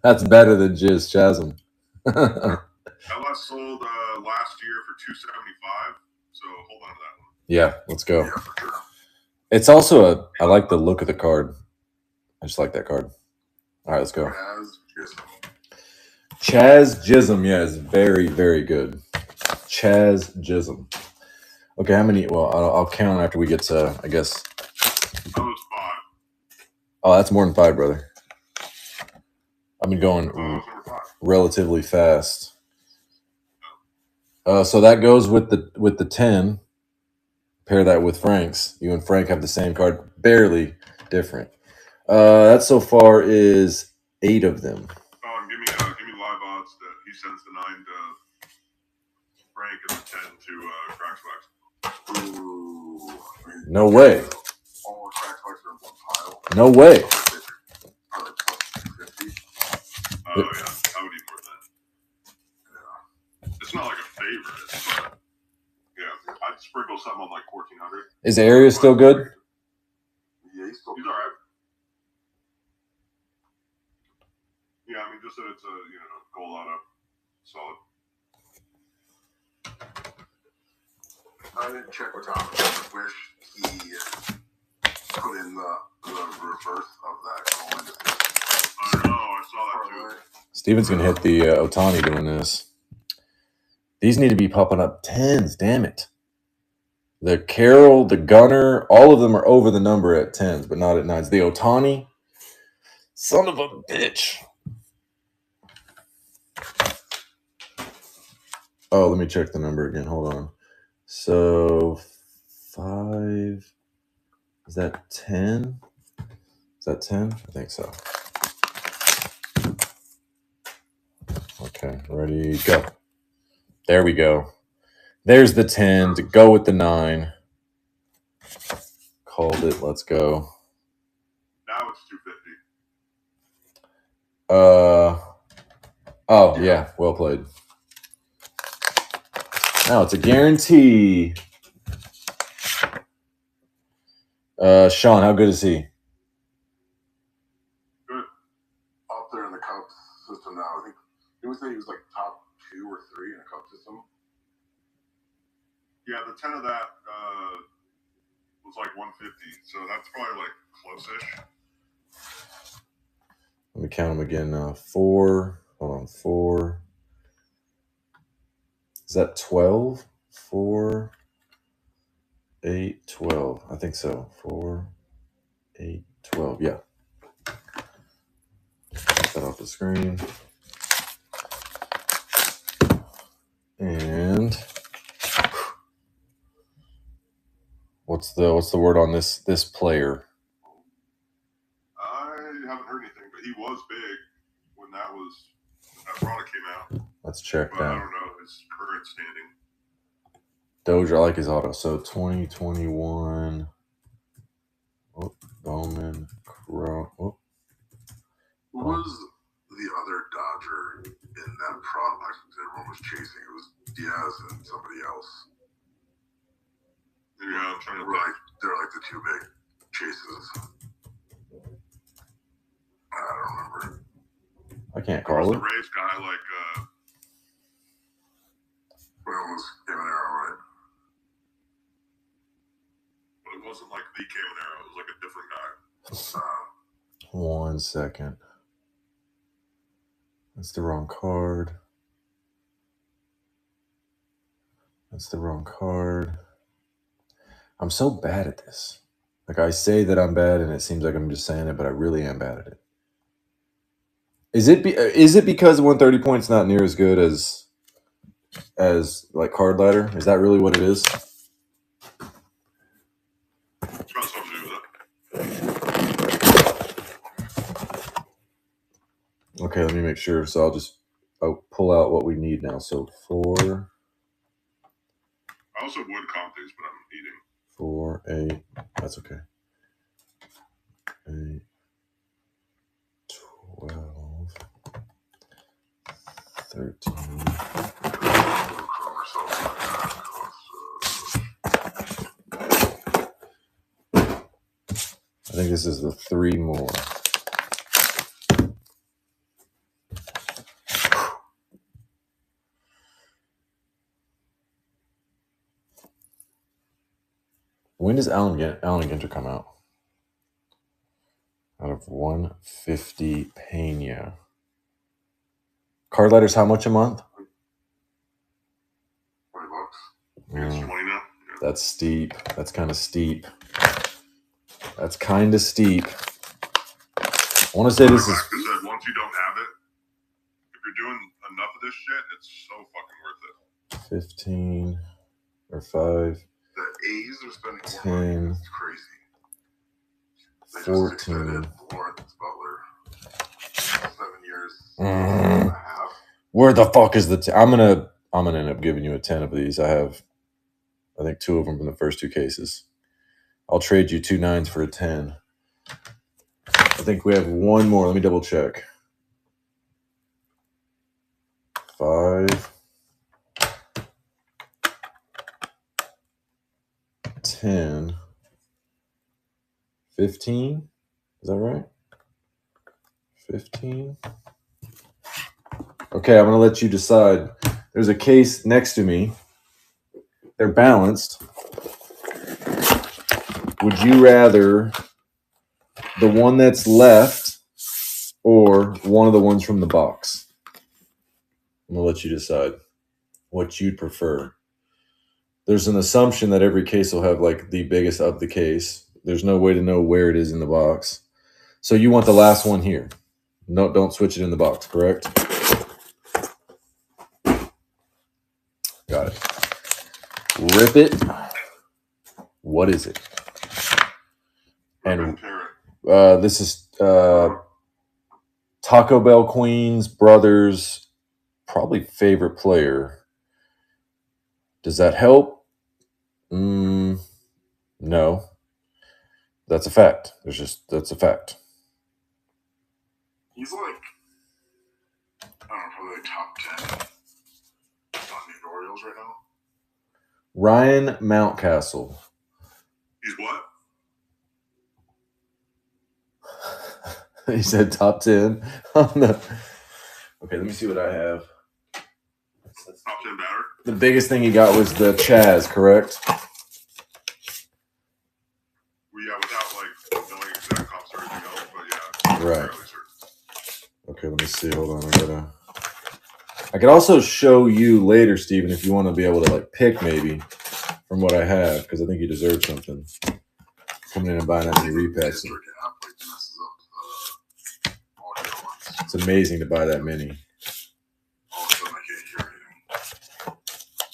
Speaker 1: That's better than Jizz Chasm.
Speaker 2: That last sold last year for $275. So hold on to that one.
Speaker 1: Yeah, let's go.
Speaker 2: Yeah, for sure.
Speaker 1: It's also I like the look of the card. I just like that card. All right, let's go. Chaz Jism, yeah, is very, very good. Chaz Jism. Okay, how many? Well, I'll count after we get to, I guess.
Speaker 2: That was 5.
Speaker 1: Oh, that's more than 5, brother. I've been going relatively fast. So that goes with the 10. Pair that with Frank's. You and Frank have the same card, barely different. That so far is 8 of them.
Speaker 2: Oh, and give me live odds that he sends the 9 to Frank and the 10 to Crackswax. Ooh.
Speaker 1: No way.
Speaker 2: All Crackswax are in one pile.
Speaker 1: No way.
Speaker 2: Oh, yeah. I would eat more than that. Yeah. It's not like a favorite, but yeah. I'd sprinkle something on like 1,400.
Speaker 1: Is Arias still good?
Speaker 2: Yeah, he's all right. Yeah, I mean, just that it's a goal auto, solid. I didn't check with Tom. I wish he put in the reverse of that goal. I know, I saw that too.
Speaker 1: Steven's gonna hit the Ohtani doing this. These need to be popping up 10s. Damn it. The Carroll, the Gunner, all of them are over the number at 10s, but not at 9s. The Ohtani, son of a bitch. Oh, let me check the number again. Hold on. So 5. Is that 10? Is that 10? I think so. Okay, ready, go. There we go. There's the 10 to go with the 9. Called it. Let's go.
Speaker 2: Now it's 250.
Speaker 1: Oh, yeah. Well played. Now it's a guarantee. Sean, how good is he?
Speaker 2: Good. Up there in the Cubs system now. I think he would say he was like top 2 or 3 in the Cubs system. Yeah, the 10 of that was like 150, so that's probably like close-ish.
Speaker 1: Let me count them again. 4. Hold on, 4. Is that 12? 4, 8, 12. I think so. 4, 8, 12. Yeah. Get that off the screen. And what's the word on this player?
Speaker 2: I haven't heard anything, but he was big when that product came out.
Speaker 1: Let's check
Speaker 2: but
Speaker 1: down.
Speaker 2: I don't know his current standing.
Speaker 1: Dozier, I like his auto. So 2021. Oh, Bowman, Crow. Oh.
Speaker 2: Who was the other Dodger in that product that everyone was chasing? It was Diaz and somebody else. Yeah, I'm trying to think. They're like the 2 big chases. I don't remember.
Speaker 1: I can't call it.
Speaker 2: The Rays guy like well, it was Caminero, right? But it wasn't like the Caminero. It was like a different guy.
Speaker 1: 1 second. That's the wrong card. That's the wrong card. I'm so bad at this. Like, I say that I'm bad, and it seems like I'm just saying it, but I really am bad at it. Is it because 130 points not near as good as like Card Ladder? Is that really what it is? Okay, let me make sure. So I'll pull out what we need now. So 4.
Speaker 2: I I also would count these, but I'm eating.
Speaker 1: 4, 8. That's okay. 8, 12, 13. I think this is the 3 more. When does Allen Ginter come out? Out of 150 Pena. Card letters, how much a month?
Speaker 2: $20. It's 20 now. Yeah.
Speaker 1: That's steep. That's kind of steep. That's kind of steep. I want to say this is.
Speaker 2: Once you don't have it, if you're doing enough of this shit, it's so fucking worth it.
Speaker 1: 15 or 5.
Speaker 2: The A's are spending more money. It's crazy.
Speaker 1: 14.
Speaker 2: Lawrence Butler. 7 years. And a half.
Speaker 1: Where the fuck is the? I'm gonna end up giving you a 10 of these. I think 2 of them from the first 2 cases. I'll trade you 2 9s for a 10. I think we have one more. Let me double check. 5, 10, 15. Is that right? 15. Okay, I'm going to let you decide. There's a case next to me. They're balanced. Would you rather the one that's left or one of the ones from the box? I'm going to let you decide what you'd prefer. There's an assumption that every case will have like the biggest of the case. There's no way to know where it is in the box. So you want the last one here. No, don't switch it in the box, correct? Got it. Rip it. What is it? And this is Taco Bell Queen's brother's probably favorite player. Does that help? No. That's a fact. That's a fact.
Speaker 2: He's like, I don't know, probably like top 10 on the Orioles right now.
Speaker 1: Ryan Mountcastle.
Speaker 2: He's what?
Speaker 1: He said top 10. Okay, let me see what I have.
Speaker 2: Top 10 batter?
Speaker 1: The biggest thing he got was the Chaz, correct?
Speaker 2: Well, yeah, without like knowing exact comps or anything else, but yeah.
Speaker 1: Right. Okay, let me see. Hold on. I could also show you later, Steven, if you want to be able to like pick maybe from what I have, because I think you deserve something. Coming in and buying that many repacks. It's amazing to buy that many.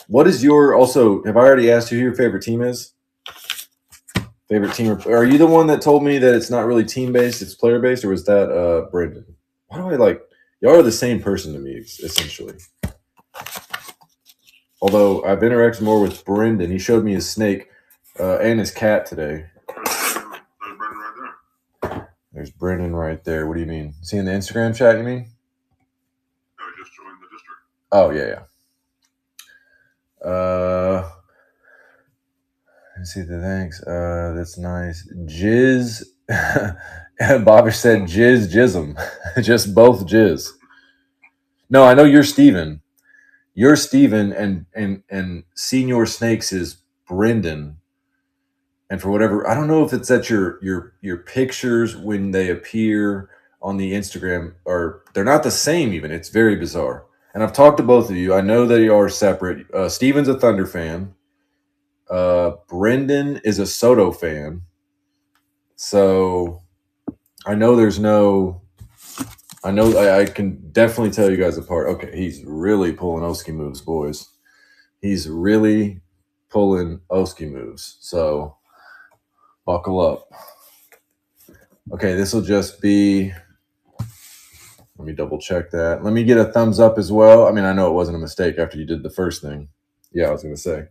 Speaker 1: What is your, also, have I already asked you who your favorite team is? Favorite team? Are you the one that told me that it's not really team-based, it's player-based, or was that Brendan? Why do I like, y'all are the same person to me, essentially. Although I've interacted more with Brendan. He showed me his snake and his cat today.
Speaker 2: There's Brendan right there.
Speaker 1: There's Brendan right there. What do you mean? Is he in the Instagram chat, you mean?
Speaker 2: No, he just joined the district.
Speaker 1: Oh, yeah. Let's see the thanks. That's nice. Jizz. Bobbish said jism. Just both jizz. No, I know you're Steven. You're Steven and Senior Snakes is Brendan. And for whatever, I don't know if it's that your pictures when they appear on the Instagram are, they're not the same even. It's very bizarre. And I've talked to both of you. I know that you are separate. Steven's a Thunder fan. Brendan is a Soto fan. So I know there's no, I know I can definitely tell you guys apart. Okay, he's really pulling Oski moves, boys. He's really pulling Oski moves. So buckle up. Okay, this will just be, let me double check that. Let me get a thumbs up as well. I mean, I know it wasn't a mistake after you did the first thing. Yeah, I was going to say.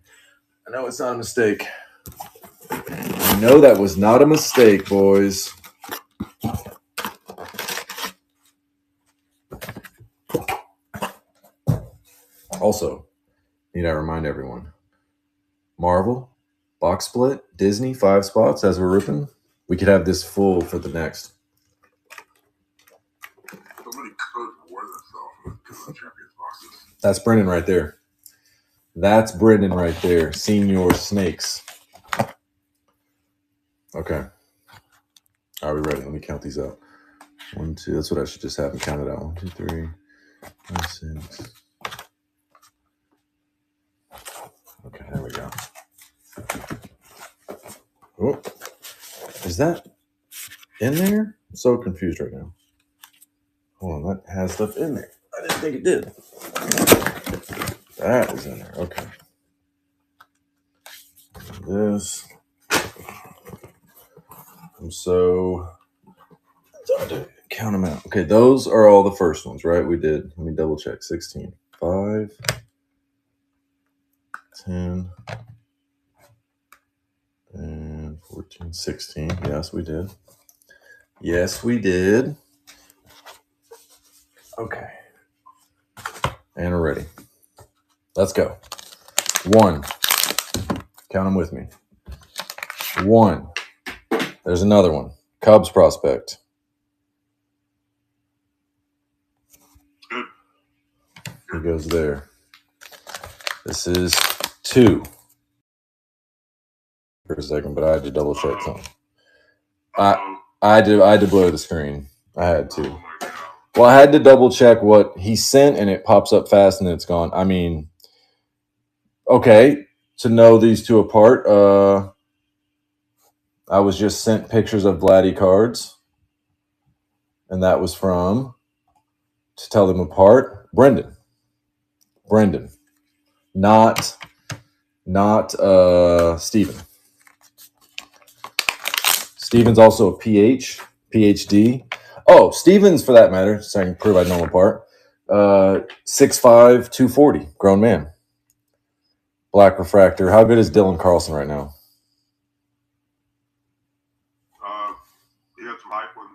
Speaker 1: I know it's not a mistake. I know that was not a mistake, boys. Also, need I remind everyone, Marvel, box split, Disney, 5 spots as we're ripping. We could have this full for the next.
Speaker 2: Somebody could war themselves with the Champions boxes.
Speaker 1: That's Brendan right there. That's Brendan right there. Senior Snakes. Okay. Are we ready? Let me count these out. 1, 2. That's what I should just have and count it out. 1, 2, 3, 5, 6. Okay, there we go. Oh, is that in there? I'm so confused right now. Hold on, that has stuff in there. I didn't think it did. That is in there. Okay. This. I'm so I to count them out. Okay, those are all the first ones, right? We did. Let me double check. 16. 5, 10, and 14, 16. Yes, we did. Yes, we did. Okay. And we're ready. Let's go. 1. Count them with me. 1. There's another one. Cubs prospect.
Speaker 2: Good.
Speaker 1: He goes there. This is 2. For a second, but I had to double check something. I had to blur the screen. I had to.
Speaker 2: Oh my God.
Speaker 1: Well, I had to double check what he sent, and it pops up fast, and it's gone. I mean, okay, to know these two apart, I was just sent pictures of Vladdy cards, and that was from, to tell them apart, Brendan, not Steven. Steven's also a PhD. Oh, Steven's, for that matter, so I can prove I know him apart. 6'5", 240, grown man. Black refractor. How good is Dylan Carlson right now?
Speaker 2: He had some hype when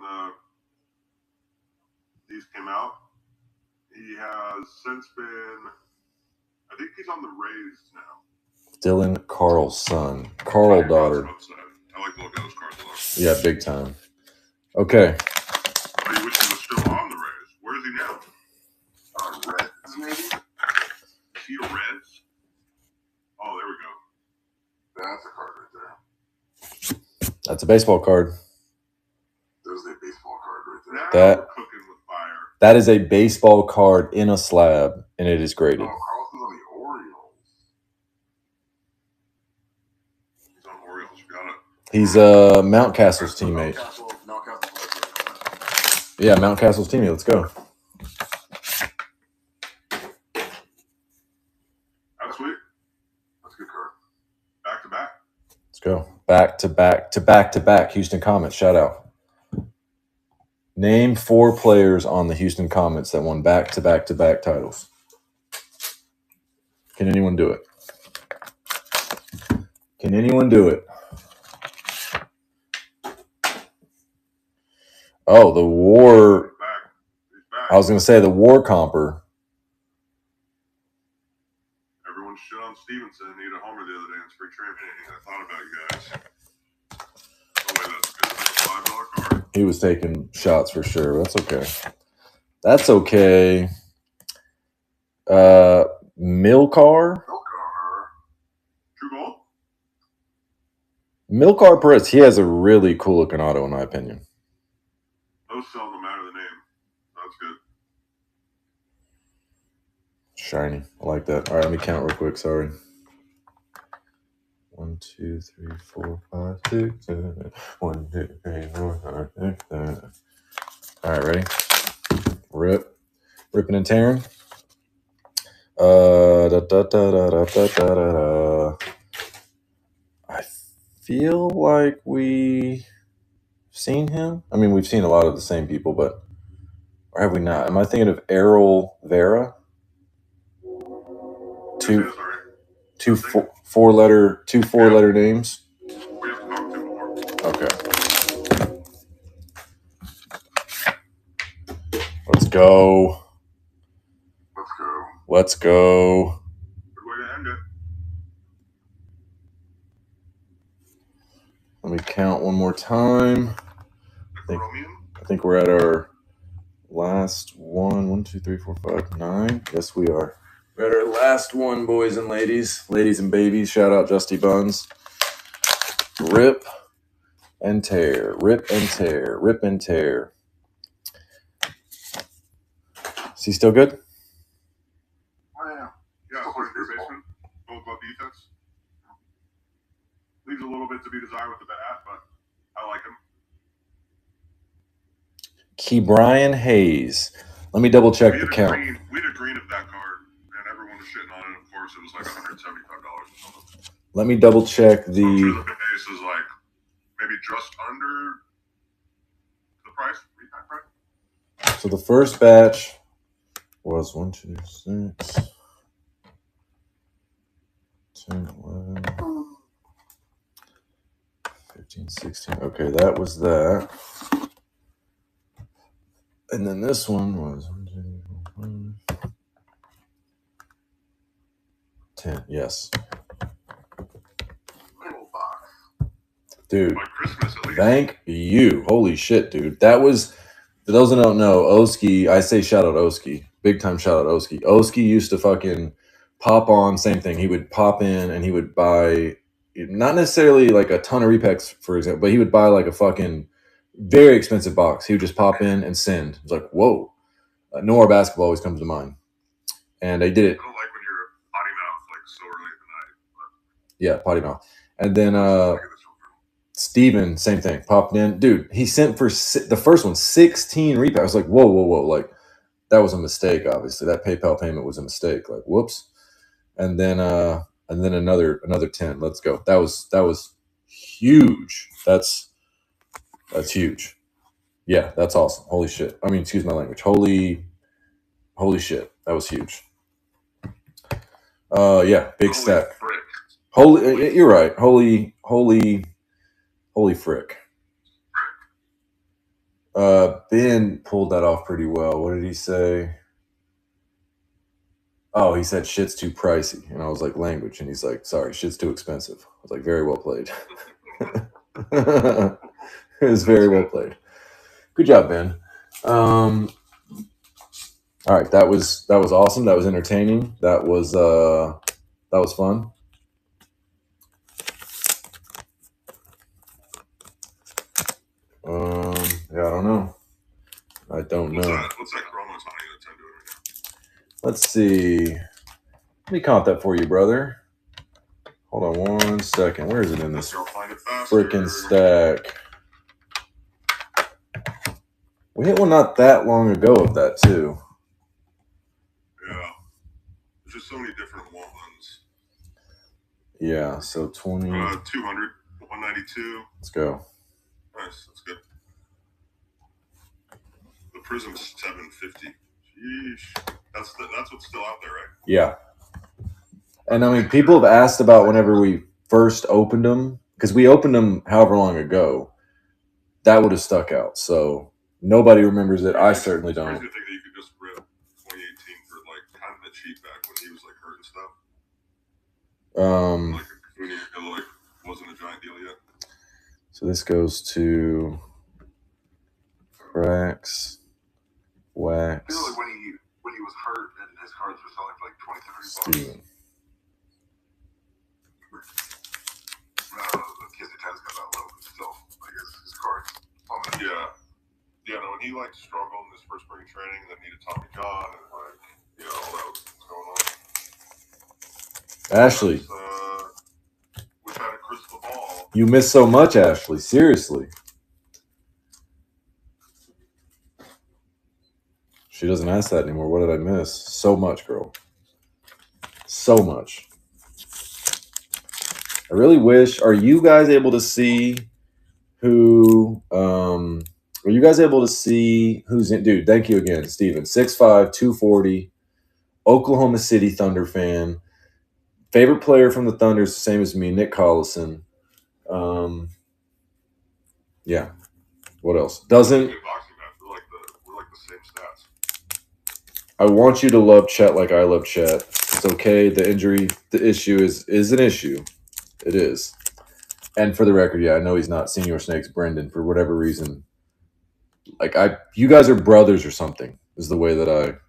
Speaker 2: these came out. He has since been, I think he's on the Rays now.
Speaker 1: Dylan Carlson. Carl daughter.
Speaker 2: I like to look at those cards a lot.
Speaker 1: Yeah, big time. Okay.
Speaker 2: I wish he was still on the Rays. Where is he now? Reds, maybe? Is he a Reds? Oh, there we go. That's a card right there.
Speaker 1: That's a baseball card.
Speaker 2: There's a baseball card right there.
Speaker 1: That-
Speaker 2: Now we're cooking with fire.
Speaker 1: That is a baseball card in a slab, and it is graded.
Speaker 2: Oh, Carlson's on the Orioles. He's on Orioles. Got it.
Speaker 1: He's Mountcastle's teammate. Yeah, Mountcastle's teammate. Let's go.
Speaker 2: That's sweet. That's a good card. Back to back.
Speaker 1: Let's go. Back to back to back to back. Houston Comets. Shout out. Name 4 players on the Houston Comets that won back to back to back titles. Can anyone do it? Can anyone do it? Oh, the War.
Speaker 2: He's back. He's back.
Speaker 1: I was going to say the War Comper.
Speaker 2: Everyone shit on Stevenson. He hit a homer the other day in spring training. I thought about you guys. Oh, wait, that's good. That's a $5 card.
Speaker 1: He was taking shots for sure. That's okay. That's okay. Milkar.
Speaker 2: True gold?
Speaker 1: Milkar Perez. He has a really cool looking auto, in my opinion.
Speaker 2: Those sell no matter the name. That's good.
Speaker 1: Shiny. I like that. All right, let me count real quick. Sorry. 1, 2, 3, 4, 5, 6, 7. 1, 2, 3, 4, 5, 6, 7. All right, ready? Rip. Ripping and tearing. I feel like we've seen him. I mean, we've seen a lot of the same people, but or have we not? Am I thinking of Errol Vera?
Speaker 2: Sorry.
Speaker 1: two four-letter names.
Speaker 2: We have to talk to more.
Speaker 1: Okay. Let's go.
Speaker 2: Let's go.
Speaker 1: Let's go.
Speaker 2: Good way to end it.
Speaker 1: Let me count one more time.
Speaker 2: Chromium?
Speaker 1: I think we're at our last one. 1, 2, 3, 4, 5, 9. Yes, we are. We're at our last one, boys and ladies. Ladies and babies. Shout out Justy Buns. Rip and tear. Rip and tear. Rip and tear. Is he still good?
Speaker 2: Oh, yeah. Yeah, first your baseman. Gold glove defense. Leaves a little bit to be desired with the bat, but I like him.
Speaker 1: Ke'Bryan Hayes. Let me double check the count.
Speaker 2: We had a green of that card, and everyone was shitting on it. Of course, it was like $175 or something.
Speaker 1: Let me double check the.
Speaker 2: I'm sure the base is like maybe just under the price, repack price.
Speaker 1: So the first batch was 1, 2, 6, 10, 11, 15, 16. Okay, that was that. And then this one was 1, 2, 3, 4, 5, 10. Yes.
Speaker 2: Little box.
Speaker 1: Dude,
Speaker 2: By Christmas at least.
Speaker 1: thank you. Holy shit, dude. That was, for those that don't know, Oski, I say shout out Oski. Big time shout out Oski. Oski used to fucking pop on, same thing. He would pop in and he would buy, not necessarily like a ton of repacks, for example, but he would buy like a fucking very expensive box. He would just pop in and send. It's like, whoa. Nowhere basketball always comes to mind. And I did it.
Speaker 2: I don't like when you're potty mouth like so early in the night.
Speaker 1: Yeah, potty mouth. And then Steven, same thing, popped in. Dude, he sent for the first one 16 repacks. I was like, whoa. Like, that was a mistake, obviously. That PayPal payment was a mistake. Like, whoops. And then another 10. Let's go. That was huge. That's huge. Yeah, that's awesome. Holy shit. I mean, excuse my language. Holy shit. That was huge. Yeah, big stack. Holy, you're right. Holy frick. Ben pulled that off pretty well. What did he say? Oh, he said shit's too pricey. And I was like, language. And he's like, sorry, shit's too expensive. I was like, very well played. It was very well played. Good job, Ben. All right, that was awesome. That was entertaining. That was fun. Yeah, I don't know. What's that
Speaker 2: promo Tony that's into it right now?
Speaker 1: Let's see. Let me count that for you, brother. Hold on 1 second. Where is it in this freaking stack? We hit one not that long ago of that too.
Speaker 2: Yeah. There's just so many different ones.
Speaker 1: Yeah, so 20.
Speaker 2: 200, 192.
Speaker 1: Let's go.
Speaker 2: Nice, that's good. The Prism's 750. Sheesh. That's what's still out there, right?
Speaker 1: Yeah. And I mean, people have asked about whenever we first opened them, because we opened them however long ago. That would have stuck out. So nobody remembers it. I certainly don't.
Speaker 2: It's crazy to think that you could just rip 2018 for like kind of cheap back when he was like hurt and stuff. Like when he like wasn't a giant deal yet.
Speaker 1: So this goes to Cracks, Wax.
Speaker 2: I feel like when he was hurt and his cards were selling for like $20, $30.
Speaker 1: Steven.
Speaker 2: The Kizzy Tens got that low, but still, like his cards. Yeah. No, when he like struggled in his first spring training, then needed Tommy John, and like all that was going on.
Speaker 1: Ashley.
Speaker 2: We've had a crystal ball.
Speaker 1: You miss so much, Ashley. Seriously. She doesn't ask that anymore. What did I miss? So much, girl. So much. I really wish. Are you guys able to see who? Are you guys able to see who's in? Dude, thank you again, Steven. 6'5", 240, Oklahoma City Thunder fan. Favorite player from the Thunder is the same as me, Nick Collison. Yeah. What else? Doesn't.
Speaker 2: Good boxing match. We're like the same stats.
Speaker 1: I want you to love Chet like I love Chet. It's okay. The injury, the issue is an issue. It is. And for the record, yeah, I know he's not Senior Snakes Brendan for whatever reason. Like you guys are brothers or something. Is the way that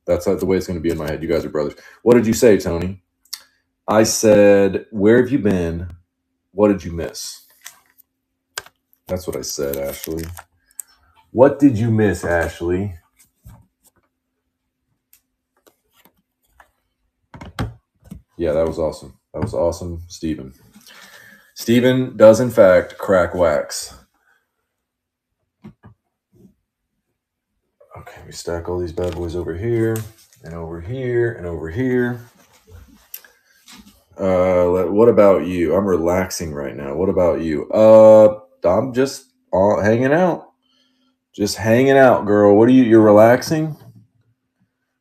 Speaker 1: that's the way it's going to be in my head. You guys are brothers. What did you say, Tony? I said, where have you been? What did you miss? That's what I said, Ashley. What did you miss, Ashley? Yeah, that was awesome. That was awesome, Steven. Steven does, in fact, crack wax. Okay, we stack all these bad boys over here, and over here, and over here. What about you? I'm relaxing right now. What about you? I'm just hanging out. Just hanging out, girl. What are you? You're relaxing?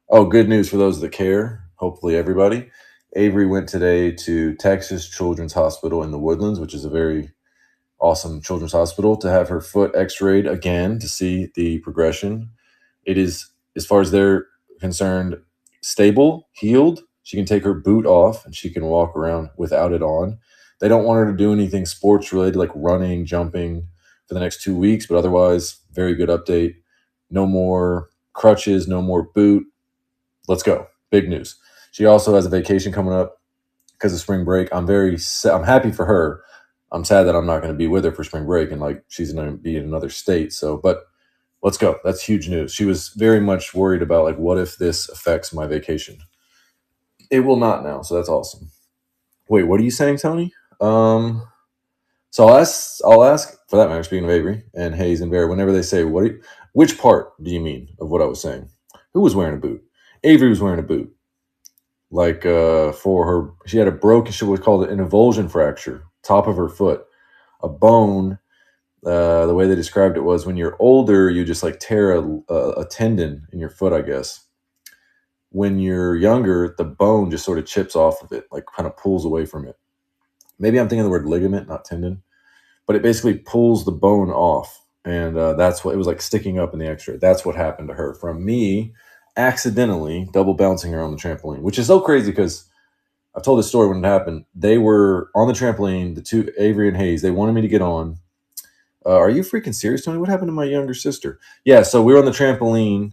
Speaker 1: Oh, good news for those that care. Hopefully everybody. Avery went today to Texas Children's Hospital in the Woodlands, which is a very awesome children's hospital, to have her foot x-rayed again to see the progression. It is, as far as they're concerned, stable, healed. She can take her boot off and she can walk around without it on. They don't want her to do anything sports related like running, jumping for the next 2 weeks, but otherwise, very good update. No more crutches, no more boot. Let's go. Big news. She also has a vacation coming up because of spring break. I'm happy for her. I'm sad that I'm not going to be with her for spring break and like she's going to be in another state. So, but let's go. That's huge news. She was very much worried about like, what if this affects my vacation? It will not now. So that's awesome. Wait, what are you saying, Tony? So I'll ask for that matter, speaking of Avery and Hayes and Bear, whenever they say, which part do you mean of what I was saying? Who was wearing a boot? Avery was wearing a boot. Like for her, she had she was called an avulsion fracture, top of her foot, a bone. The way they described it was when you're older, you just like tear a tendon in your foot, I guess. When you're younger, the bone just sort of chips off of it, like kind of pulls away from it. Maybe I'm thinking of the word ligament, not tendon, but it basically pulls the bone off. And that's what it was like sticking up in the x-ray. That's what happened to her from me accidentally double bouncing her on the trampoline, which is so crazy because I've told this story when it happened. They were on the trampoline, the two, Avery and Hayes. They wanted me to get on. Are you freaking serious, Tony? What happened to my younger sister? Yeah, so we were on the trampoline.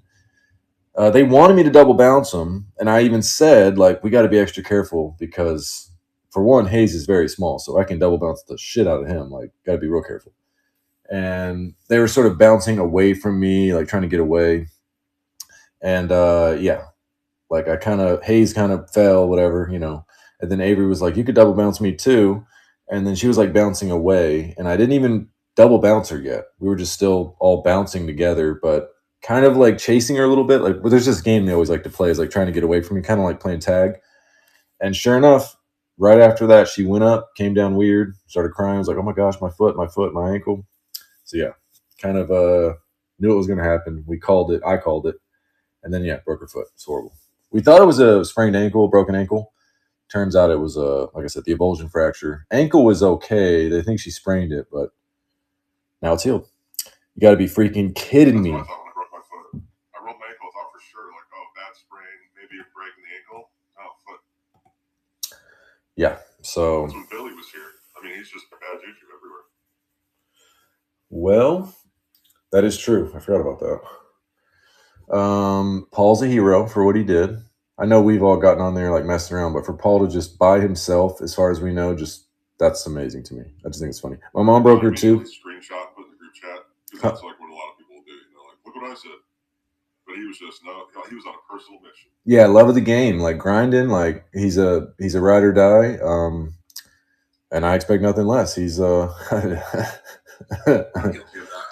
Speaker 1: They wanted me to double bounce them, and I even said, like, we got to be extra careful because, for one, Hayes is very small, so I can double bounce the shit out of him. Like, got to be real careful. And they were sort of bouncing away from me, like trying to get away. And yeah, like Hayes kind of fell, whatever, you know. And then Avery was like, you could double bounce me too. And then she was like bouncing away, and I didn't even double bounce her yet. We were just still all bouncing together, but kind of like chasing her a little bit. Like, well, there's this game they always like to play is like trying to get away from me, kind of like playing tag. And sure enough, right after that, she went up, came down weird, started crying. I was like, oh my gosh, my foot, my ankle. So yeah, kind of knew it was going to happen. We called it. I called it. And then, yeah, broke her foot. It's horrible. We thought it was a sprained ankle, broken ankle. Turns out it was, like I said, the avulsion fracture. Ankle was okay. They think she sprained it, but now it's healed. You got to be freaking kidding me.
Speaker 2: That's what I thought when I broke my foot. I rolled my ankle. I thought for sure, like, oh, bad sprain, maybe a break in the ankle. Oh, foot.
Speaker 1: Yeah, so.
Speaker 2: That's when Billy was here. I mean, he's just bad juju everywhere.
Speaker 1: Well, that is true. I forgot about that. Paul's a hero for what he did. I know we've all gotten on there like messing around, but for Paul to just by himself, as far as we know, just that's amazing to me. I just think it's funny. My mom broke her too.
Speaker 2: Screenshot, put in the group chat, because that's like what a lot of people do. You know, like, look what I said. But he was just he was on a personal mission. Yeah,
Speaker 1: love of the game, like grinding, like he's a ride or die. And I expect nothing less. He's
Speaker 2: I'm guilty of that. I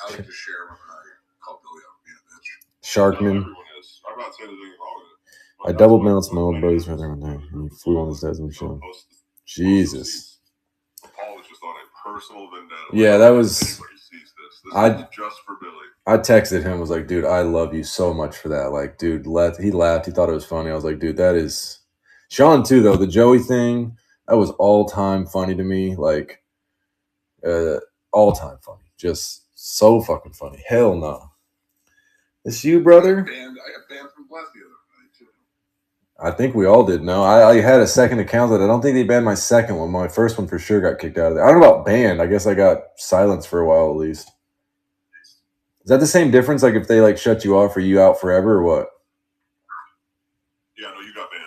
Speaker 2: like to share when I call Billy out being a bitch.
Speaker 1: Sharkman.
Speaker 2: I'm not saying there's anything wrong with it.
Speaker 1: I double bounced my old buddies right there one day, and he flew on his dad's windshield. Jesus.
Speaker 2: Paul was just on a personal vendetta.
Speaker 1: Yeah, that was.
Speaker 2: This is just for Billy.
Speaker 1: I texted him, was like, dude, I love you so much for that. Like, dude, he laughed. He thought it was funny. I was like, dude, that is. Sean too, though. The Joey thing, that was all time funny to me. Like, all time funny. Just so fucking funny. Hell no. It's you, brother.
Speaker 2: I got banned from Bless the other night too.
Speaker 1: I think we all did. No, I had a second account that I don't think they banned my second one. My first one for sure got kicked out of there. I don't know about banned. I guess I got silenced for a while at least. Is that the same difference? Like if they like shut you off, are you out forever or what?
Speaker 2: Yeah, no, you got banned.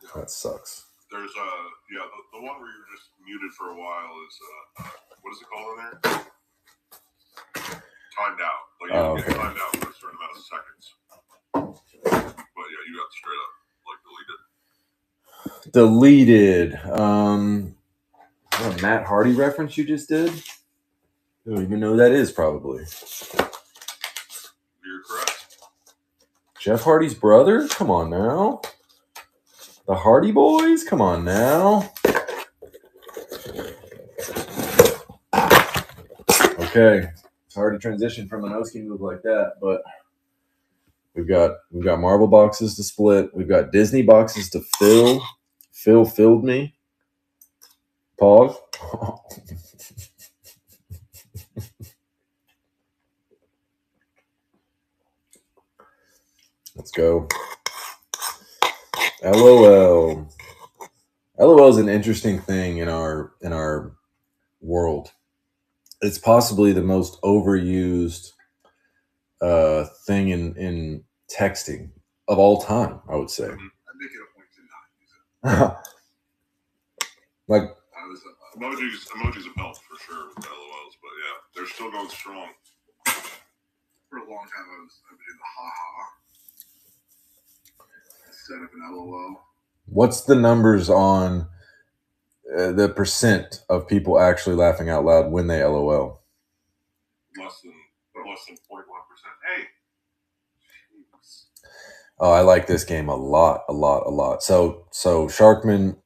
Speaker 2: Yeah.
Speaker 1: That sucks.
Speaker 2: There's the one where you're just muted for a while is what is it called in there? Timed out. Like you get timed out for a certain amount of seconds. But yeah, you got straight up like deleted.
Speaker 1: What a Matt Hardy reference you just did? I don't even know who that is, probably.
Speaker 2: You're correct.
Speaker 1: Jeff Hardy's brother? Come on now. The Hardy Boys? Come on now. Okay. It's hard to transition from an Oski move like that, but we've got Marvel boxes to split. We've got Disney boxes to fill. Phil filled me. Pause. Let's go. LOL. LOL is an interesting thing in our world. It's possibly the most overused thing in texting of all time, I would say.
Speaker 2: I make it a point to not use it.
Speaker 1: Like
Speaker 2: emojis have helped for sure with the LOLs, but yeah, they're still going strong. For a long time, I've been doing the haha instead of an LOL.
Speaker 1: What's the numbers on the percent of people actually laughing out loud when they LOL?
Speaker 2: Less than 0.1%. Hey. Jeez.
Speaker 1: Oh, I like this game a lot. So Sharkman,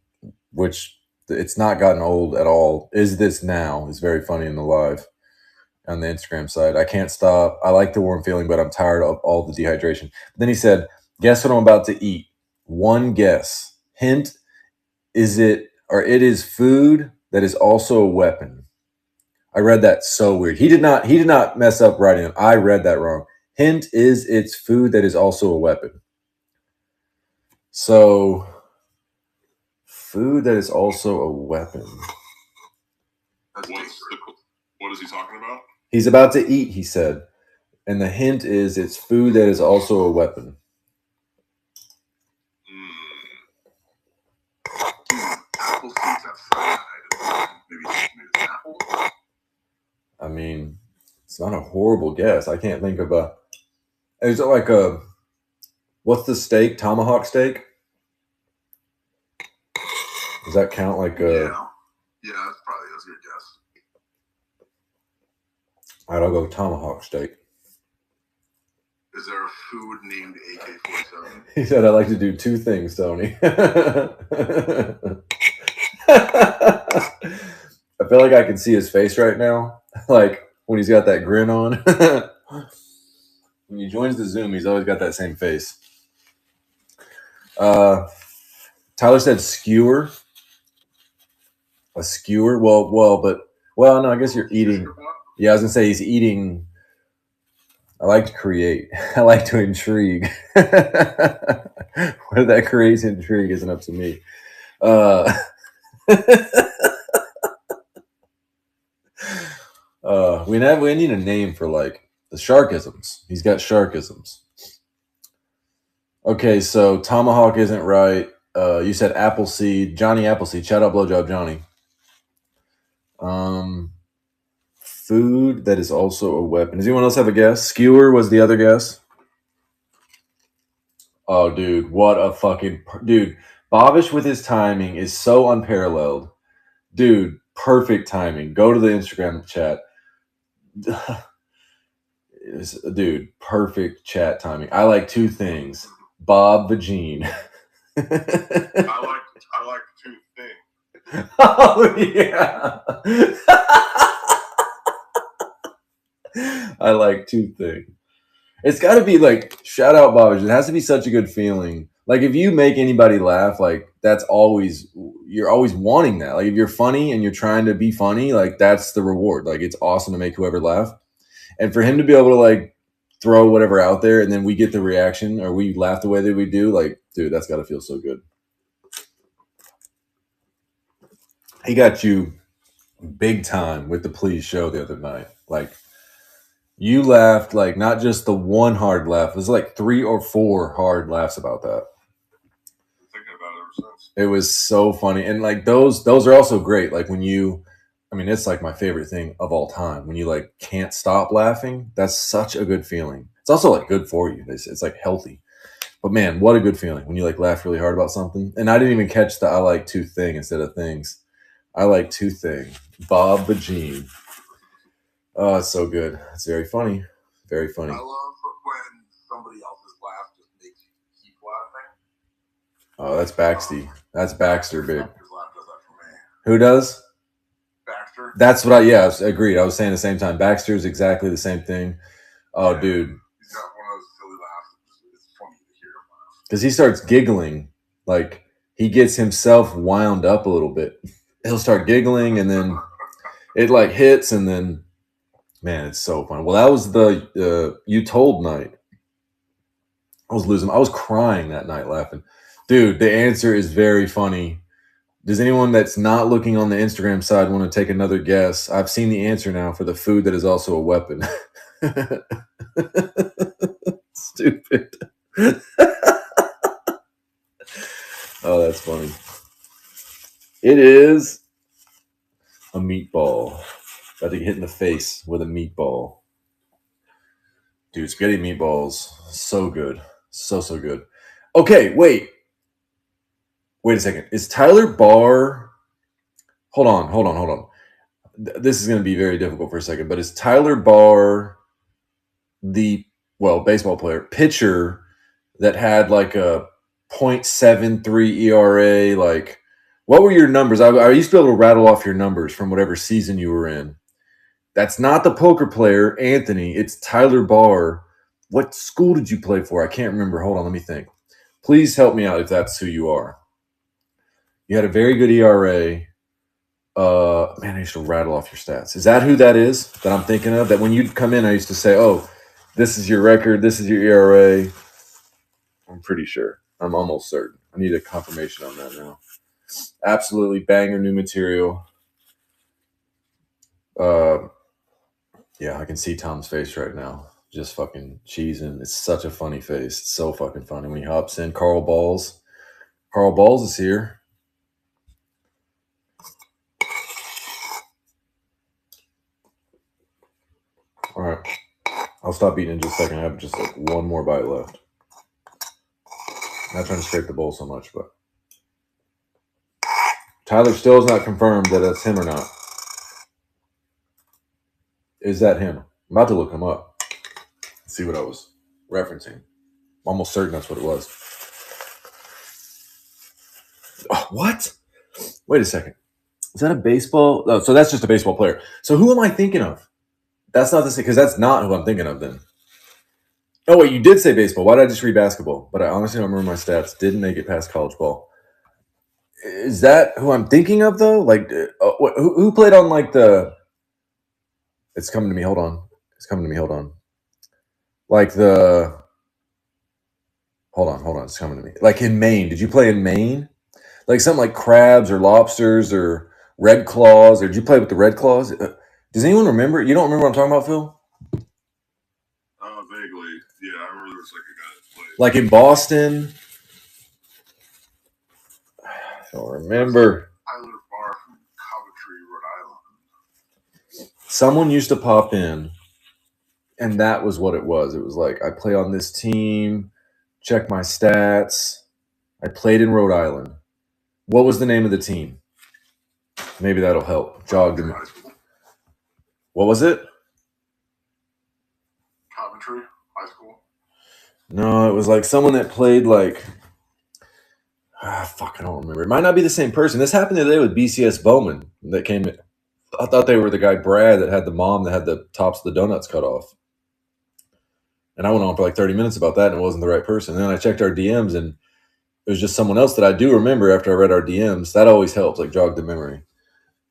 Speaker 1: which it's not gotten old at all. Is this now? Is very funny in the live on the Instagram side. I can't stop. I like the warm feeling, but I'm tired of all the dehydration. Then he said, "Guess what I'm about to eat? One guess. Hint: it is food that is also a weapon." I read that so weird. He did not mess up writing it. I read that wrong. Hint is it's food that is also a weapon. So food that is also a weapon.
Speaker 2: What is he talking about?
Speaker 1: He's about to eat, he said. And the hint is it's food that is also a weapon.
Speaker 2: Apple seeds outside. Maybe it's apple.
Speaker 1: I mean, it's not a horrible guess. I can't think of a. Is it like a. What's the steak? Tomahawk steak? Does that count like a.
Speaker 2: Yeah, that's a good guess.
Speaker 1: All right, I'll go tomahawk steak.
Speaker 2: Is there a food named AK-47?
Speaker 1: He said, "I like to do two things, Tony." I feel like I can see his face right now, like when he's got that grin on. When he joins the Zoom, he's always got that same face. Tyler said skewer. A skewer? Well, no, I guess you're eating. Yeah, I was gonna say he's eating. I like to create. I like to intrigue. Whether that creates intrigue isn't up to me. We need a name for like the sharkisms. He's got sharkisms. Okay, so tomahawk isn't right. You said Appleseed. Johnny Appleseed. Shout out Blowjob Johnny. Food that is also a weapon. Does anyone else have a guess? Skewer was the other guess. Oh, dude, what a fucking dude! Bobish with his timing is so unparalleled. Dude, perfect timing. Go to the Instagram chat. Dude, perfect chat timing. I like two things. Bob Vagine.
Speaker 2: I like two things.
Speaker 1: Oh yeah. I like two things. It's got to be like shout out Bobish. It has to be such a good feeling. Like if you make anybody laugh, like that's always you're always wanting that. Like if you're funny and you're trying to be funny, like that's the reward. Like it's awesome to make whoever laugh. And for him to be able to like throw whatever out there and then we get the reaction or we laugh the way that we do, like, dude, that's gotta feel so good. He got you big time with the Please show the other night. Like you laughed like not just the one hard laugh. It was like 3 or 4 hard laughs about that.
Speaker 2: Thinking about it ever since.
Speaker 1: It was so funny. And like those are also great. Like when you I mean, it's like my favorite thing of all time. When you like can't stop laughing, that's such a good feeling. It's also like good for you. It's like healthy. But man, what a good feeling when you like laugh really hard about something. And I didn't even catch the I like two thing instead of things. I like two thing. Bob Vagine. Oh, it's so good. It's very funny. Very funny.
Speaker 2: I love when somebody else's laugh just makes you keep laughing.
Speaker 1: Oh, that's Baxter. That's Baxter, big.
Speaker 2: His laugh does that for me.
Speaker 1: Who does?
Speaker 2: Baxter.
Speaker 1: That's what I agreed. I was saying the same time. Baxter is exactly the same thing. Oh,
Speaker 2: Yeah.
Speaker 1: dude.
Speaker 2: He's got one of those silly laughs. It's funny to hear him laugh.
Speaker 1: Because he starts giggling. Like he gets himself wound up a little bit. He'll start giggling and then it like hits and then man, it's so fun. Well, that was the You Told night. I was losing. I was crying that night laughing. Dude, the answer is very funny. Does anyone that's not looking on the Instagram side want to take another guess? I've seen the answer now for the food that is also a weapon. Stupid. Oh, that's funny. It is a meatball. About to get hit in the face with a meatball. Dude, spaghetti meatballs. So good. So good. Okay, wait. Wait a second. Is Tyler Barr... Hold on. This is going to be very difficult for a second, but is Tyler Barr the, baseball player, pitcher that had like a .73 ERA? Like, what were your numbers? I used to be able to rattle off your numbers from whatever season you were in. That's not the poker player, Anthony. It's Tyler Barr. What school did you play for? I can't remember. Hold on, let me think. Please help me out if that's who you are. You had a very good ERA. Man, I used to rattle off your stats. Is that who that is that I'm thinking of? That when you'd come in, I used to say, oh, this is your record, this is your ERA. I'm pretty sure. I'm almost certain. I need a confirmation on that now. Absolutely banger new material. Yeah, I can see Tom's face right now. Just fucking cheesing. It's such a funny face. It's so fucking funny when he hops in. Carl Balls. Carl Balls is here. All right. I'll stop eating in just a second. I have just like one more bite left. Not trying to scrape the bowl so much, but Tyler still has not confirmed that that's him or not. Is that him? I'm about to look him up. See what I was referencing. I'm almost certain that's what it was. Oh, what? Wait a second. Is that a baseball? Oh, so that's just a baseball player. So who am I thinking of? That's not the same, because that's not who I'm thinking of then. Oh, wait, you did say baseball. Why did I just read basketball? But I honestly don't remember my stats. Didn't make it past college ball. Is that who I'm thinking of, though? Like, who played on, like, the... It's coming to me. Hold on. Like the... Hold on. It's coming to me. Like in Maine. Did you play in Maine? Like something like crabs or lobsters or red claws? Or did you play with the red claws? Does anyone remember? You don't remember what I'm talking about, Phil?
Speaker 2: Vaguely. Yeah, I remember there was like a guy that played.
Speaker 1: Like in Boston? I don't remember.
Speaker 2: Tyler Barr from Coventry, Rhode Island.
Speaker 1: Someone used to pop in, and that was what it was. It was like, I play on this team, check my stats. I played in Rhode Island. What was the name of the team? Maybe that'll help. Jog me. What was it?
Speaker 2: Coventry High School.
Speaker 1: No, it was like someone that played like... fuck, I don't remember. It might not be the same person. This happened today with BCS Bowman that came in. I thought they were the guy Brad that had the mom that had the tops of the donuts cut off. And I went on for like 30 minutes about that, and it wasn't the right person. And then I checked our DMs, and it was just someone else that I do remember after I read our DMs. That always helps, like jog the memory.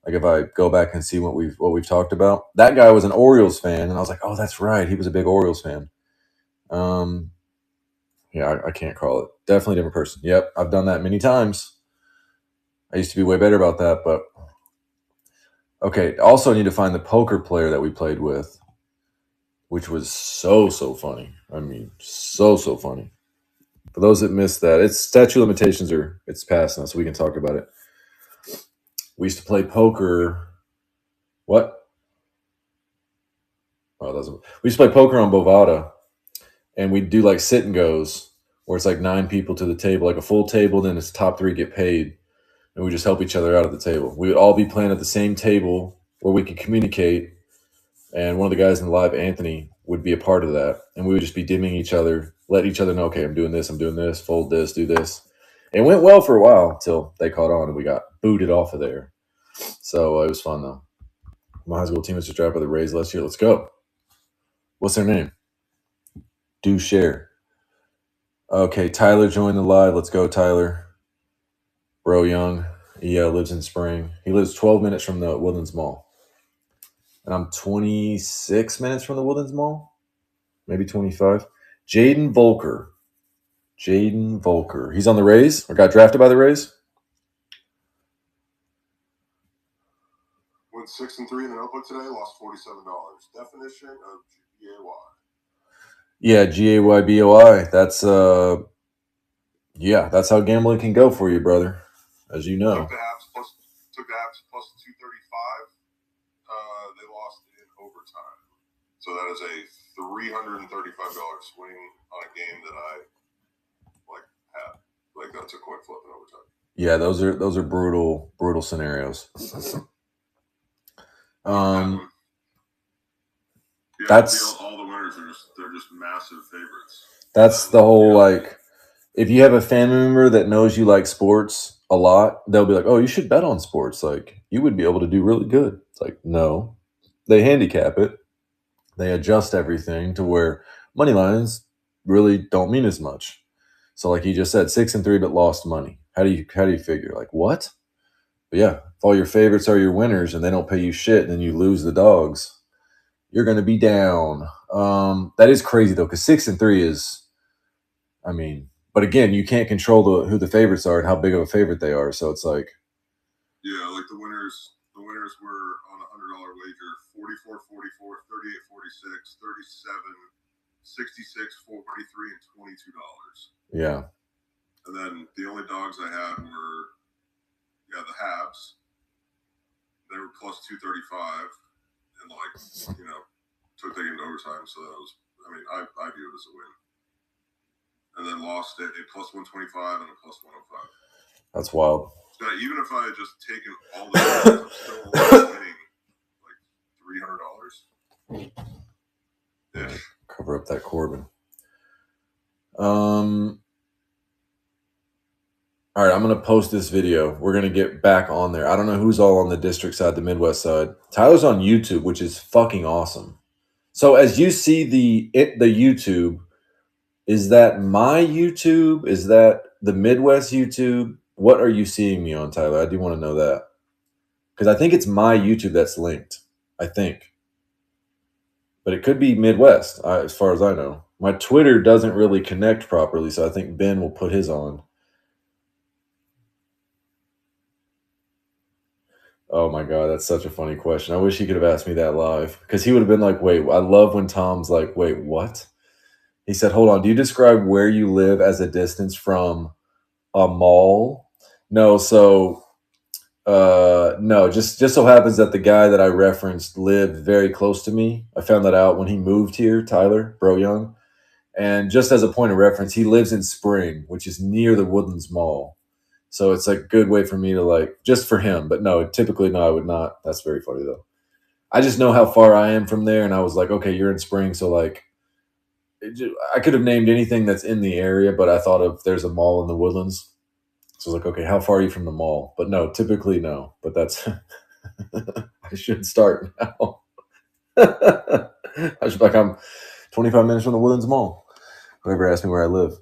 Speaker 1: Like if I go back and see what we've talked about. That guy was an Orioles fan, and I was like, oh, that's right, he was a big Orioles fan. Yeah, I can't call it. Definitely a different person. Yep, I've done that many times. I used to be way better about that, but okay. Also, I need to find the poker player that we played with, which was so funny. I mean, so funny. For those that missed that, it's statute limitations it's past now, so we can talk about it. We used to play poker. What? Oh, we used to play poker on Bovada, and we'd do like sit and goes, where it's like 9 people to the table, like a full table. Then it's top 3 get paid, and we just help each other out at the table. We would all be playing at the same table where we could communicate. And one of the guys in the live, Anthony, would be a part of that. And we would just be dimming each other, let each other know, okay, I'm doing this, fold this, do this. It went well for a while until they caught on and we got booted off of there. So it was fun, though. My high school team was just drafted by the Rays last year. Let's go. What's their name? Do share. Okay, Tyler joined the live. Let's go, Tyler. Bro Young. He lives in Spring. He lives 12 minutes from the Woodlands Mall. And I'm 26 minutes from the Woodlands Mall. Maybe 25. Jaden Volker. He's on the Rays or got drafted by the Rays.
Speaker 2: Went 6-3 in the notebook today. Lost $47. Definition of GAY.
Speaker 1: Yeah, GAYBOI. That's yeah, that's how gambling can go for you, brother. As you know.
Speaker 2: Took the Habs plus 235. They lost in overtime. So that is a $335 swing on a game that I had. Like that's a coin flip in overtime.
Speaker 1: Yeah, those are brutal scenarios.
Speaker 2: Yeah,
Speaker 1: that's
Speaker 2: all the winners they're just massive favorites.
Speaker 1: That's the whole like, if you have a family member that knows you like sports a lot, they'll be like, oh, you should bet on sports. Like you would be able to do really good. It's like, no, they handicap it. They adjust everything to where money lines really don't mean as much. So like you just said, 6-3, but lost money. How do you figure? Like what? But yeah, if all your favorites are your winners and they don't pay you shit and then you lose the dogs, you're going to be down. That is crazy though, because 6-3 is, I mean, but again, you can't control who the favorites are and how big of a favorite they are. So it's like,
Speaker 2: yeah, like the winners were on a $100 wager: 44, 44, 38, 46, 37, 66, 43, and $22.
Speaker 1: Yeah.
Speaker 2: And then the only dogs I had were, the Habs. They were plus 235, and took the game to overtime. So that was, I view it as a win. And then lost at a plus 125 and a plus 105.
Speaker 1: That's wild.
Speaker 2: So even if I had just taken all the games, I'm still winning like $300 ish.
Speaker 1: Cover up that Corbin. All right, I'm going to post this video. We're going to get back on there. I don't know who's all on the district side, the Midwest side. Tyler's on YouTube, which is fucking awesome. So as you see the YouTube, is that my YouTube? Is that the Midwest YouTube? What are you seeing me on, Tyler? I do want to know that. Because I think it's my YouTube that's linked. I think. But it could be Midwest, as far as I know. My Twitter doesn't really connect properly, so I think Ben will put his on. Oh my God, that's such a funny question. I wish he could have asked me that live. Because he would have been like, wait, I love when Tom's like, wait, what? He said, hold on, do you describe where you live as a distance from a mall? No, so no, just so happens that the guy that I referenced lived very close to me. I found that out when he moved here, Tyler, Bro Young. And just as a point of reference, he lives in Spring, which is near the Woodlands Mall. So it's like a good way for me to like, just for him. But no, typically, no, I would not. That's very funny though. I just know how far I am from there. And I was like, okay, you're in Spring. So like, I could have named anything that's in the area, but I thought of there's a mall in the Woodlands. So I was like, okay, how far are you from the mall? But no, typically no. But that's, I should start now. I should be like, I'm 25 minutes from the Woodlands Mall. Whoever asked me where I live.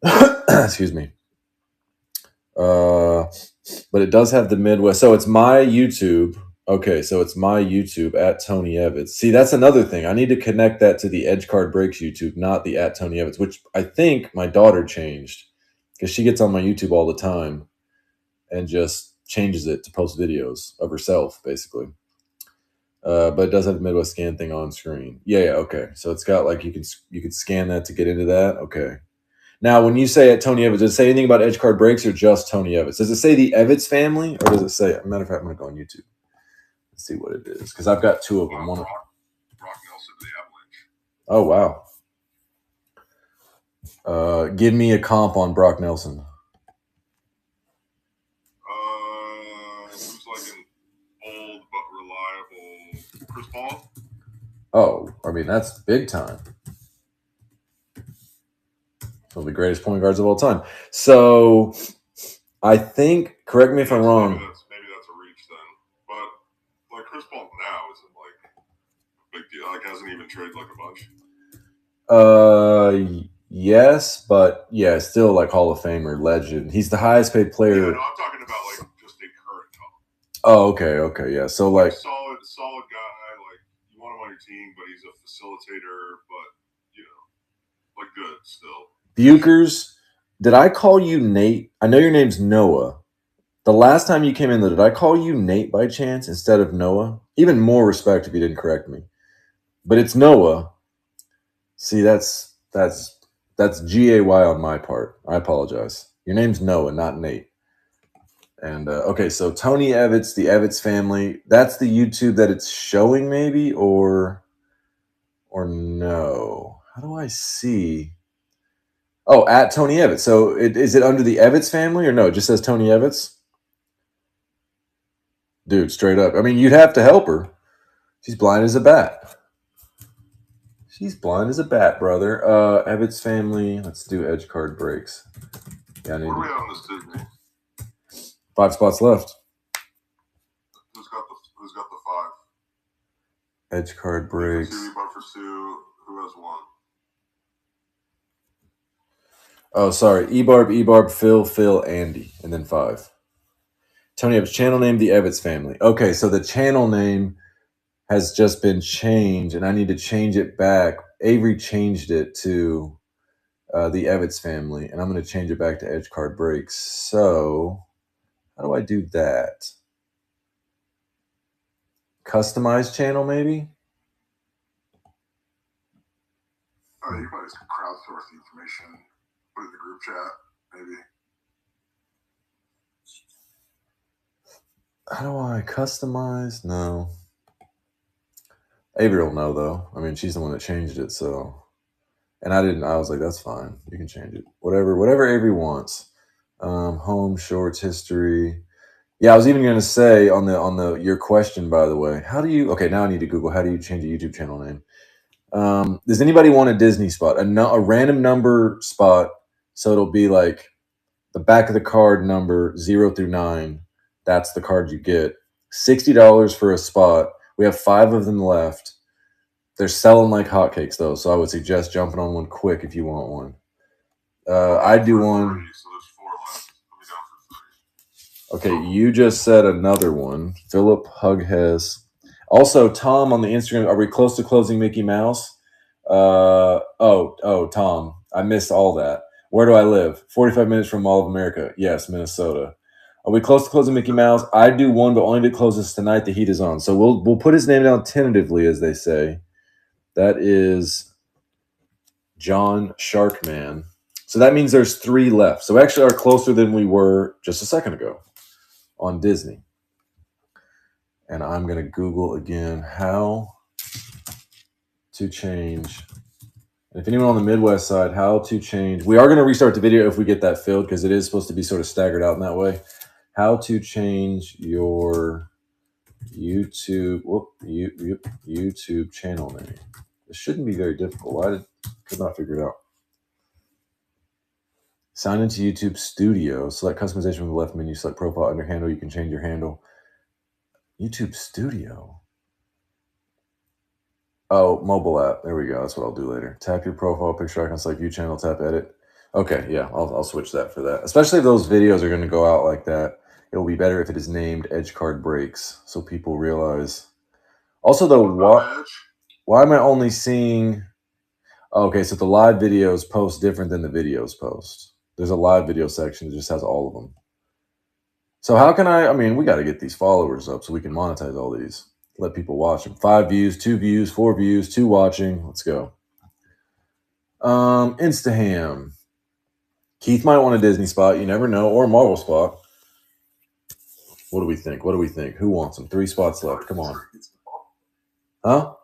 Speaker 1: Excuse me. But it does have the Midwest. So it's my YouTube. Okay, so it's my YouTube at Tony Evans. See, that's another thing. I need to connect that to the Edge Card Breaks YouTube, not the at Tony Evans, which I think my daughter changed because she gets on my YouTube all the time and just changes it to post videos of herself, basically. But it does have the Midwest scan thing on screen. Yeah, okay. So it's got like you can scan that to get into that. Okay. Now, when you say at Tony Evans, does it say anything about Edge Card Breaks or just Tony Evans? Does it say the Evans family or does it say? Matter of fact, I'm gonna go on YouTube. Let's see what it is because I've got two of them. One.
Speaker 2: Brock Nelson, the Avalanche.
Speaker 1: Oh wow. Give me a comp on Brock Nelson.
Speaker 2: Who's like an old but reliable Chris Paul?
Speaker 1: Oh, I mean that's big time. One of the greatest point guards of all time. So I think, correct me if I'm wrong.
Speaker 2: Maybe that's a reach then. But like Chris Paul now isn't like a big deal. Like hasn't even traded like a bunch.
Speaker 1: Yes, but yeah, still like Hall of Famer, legend. He's the highest paid player.
Speaker 2: Yeah, no, I'm talking about like just a current top.
Speaker 1: Oh, okay, yeah. So like
Speaker 2: solid guy. Like you want him on your team, but he's a facilitator. But you know, like good still.
Speaker 1: Bukers, did I call you Nate? I know your name's Noah. The last time you came in, did I call you Nate by chance instead of Noah? Even more respect if you didn't correct me. But it's Noah. See, that's GAY on my part. I apologize. Your name's Noah, not Nate. And okay, so Tony Evans, the Evans family. That's the YouTube that it's showing, maybe, or no? How do I see? Oh, at Tony Evans. So is it under the Evans family or no? It just says Tony Evans? Dude, straight up. I mean, you'd have to help her. She's blind as a bat. She's blind as a bat, brother. Evans family. Let's do Edge Card Breaks. Yeah,
Speaker 2: Where are we on this Disney?
Speaker 1: 5 spots left.
Speaker 2: Who's got the 5?
Speaker 1: Edge Card Breaks.
Speaker 2: For Sue, who has 1?
Speaker 1: Oh, sorry. Ebarb, Phil, Andy, and then 5. Tony Evans, channel name, the Evans family. Okay, so the channel name has just been changed, and I need to change it back. Avery changed it to the Evans family, and I'm going to change it back to Edge Card Breaks. So how do I do that? Customize channel, maybe?
Speaker 2: You probably just crowdsource the information, put it in the group chat, maybe.
Speaker 1: How do I customize? No. Avery will know, though. I mean, she's the one that changed it, so... And I didn't. I was like, that's fine. You can change it. Whatever Avery wants. Home, shorts, history. Yeah, I was even going to say on the your question, by the way, how do you... Okay, now I need to Google, how do you change a YouTube channel name? Does anybody want a Disney spot? A random number spot, so it'll be like the back of the card number 0 through 9. That's the card you get. $60 for a spot. We have 5 of them left. They're selling like hotcakes, though, so I would suggest jumping on one quick if you want one. I do one.
Speaker 2: So there's 4 left. I'll be down for 3.
Speaker 1: Okay, you just said another one. Philip Hughes. Also, Tom on the Instagram. Are we close to closing Mickey Mouse? Tom. I missed all that. Where do I live? 45 minutes from Mall of America. Yes, Minnesota. Are we close to closing Mickey Mouse? I do one, but only if it closes tonight. The heat is on. So we'll put his name down tentatively, as they say. That is John Sharkman. So that means there's 3 left. So we actually are closer than we were just a second ago on Disney. And I'm going to Google again how to change. If anyone on the Midwest side, how to change. We are going to restart the video if we get that filled because it is supposed to be sort of staggered out in that way. How to change your YouTube channel name. It shouldn't be very difficult. Could not figure it out. Sign into YouTube Studio. Select customization from the left menu. Select profile under handle. You can change your handle. YouTube Studio. Oh, mobile app. There we go. That's what I'll do later. Tap your profile picture icon. Select view channel. Tap edit. Okay, yeah, I'll switch that for that. Especially if those videos are going to go out like that. It will be better if it is named Edge Card Breaks, so people realize. Also, though, why am I only seeing? Okay, so the live videos post different than the videos post. There's a live video section that just has all of them. So how can I mean, we got to get these followers up so we can monetize all these. Let people watch them. 5 views, 2 views, 4 views, 2 watching. Let's go. Instaham. Keith might want a Disney spot. You never know. Or a Marvel spot. What do we think? What do we think? Who wants them? 3 spots left. Come on. Huh?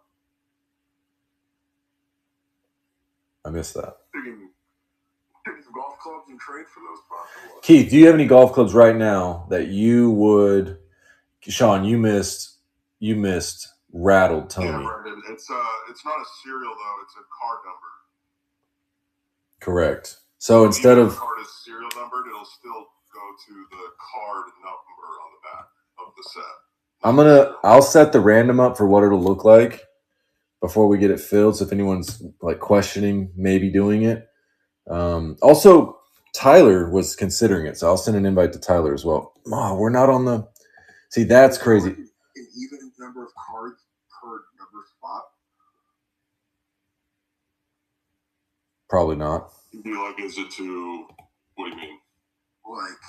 Speaker 1: I missed that.
Speaker 2: Golf clubs and trade for those spots.
Speaker 1: Keith, do you have any golf clubs right now that you would? Sean, you missed Rattled Tony.
Speaker 2: Yeah, Brendan. It's not a serial though. It's a card number.
Speaker 1: Correct. So instead of
Speaker 2: the card is serial numbered, it'll still go to the card number on the back of the set.
Speaker 1: I'll set the random up for what it'll look like before we get it filled. So if anyone's like questioning maybe doing it. Also, Tyler was considering it, so I'll send an invite to Tyler as well. Oh, we're not on the. See, that's crazy.
Speaker 2: An even number of cards per number spot.
Speaker 1: Probably not.
Speaker 2: You'd be like, is it to? What do you mean? Like,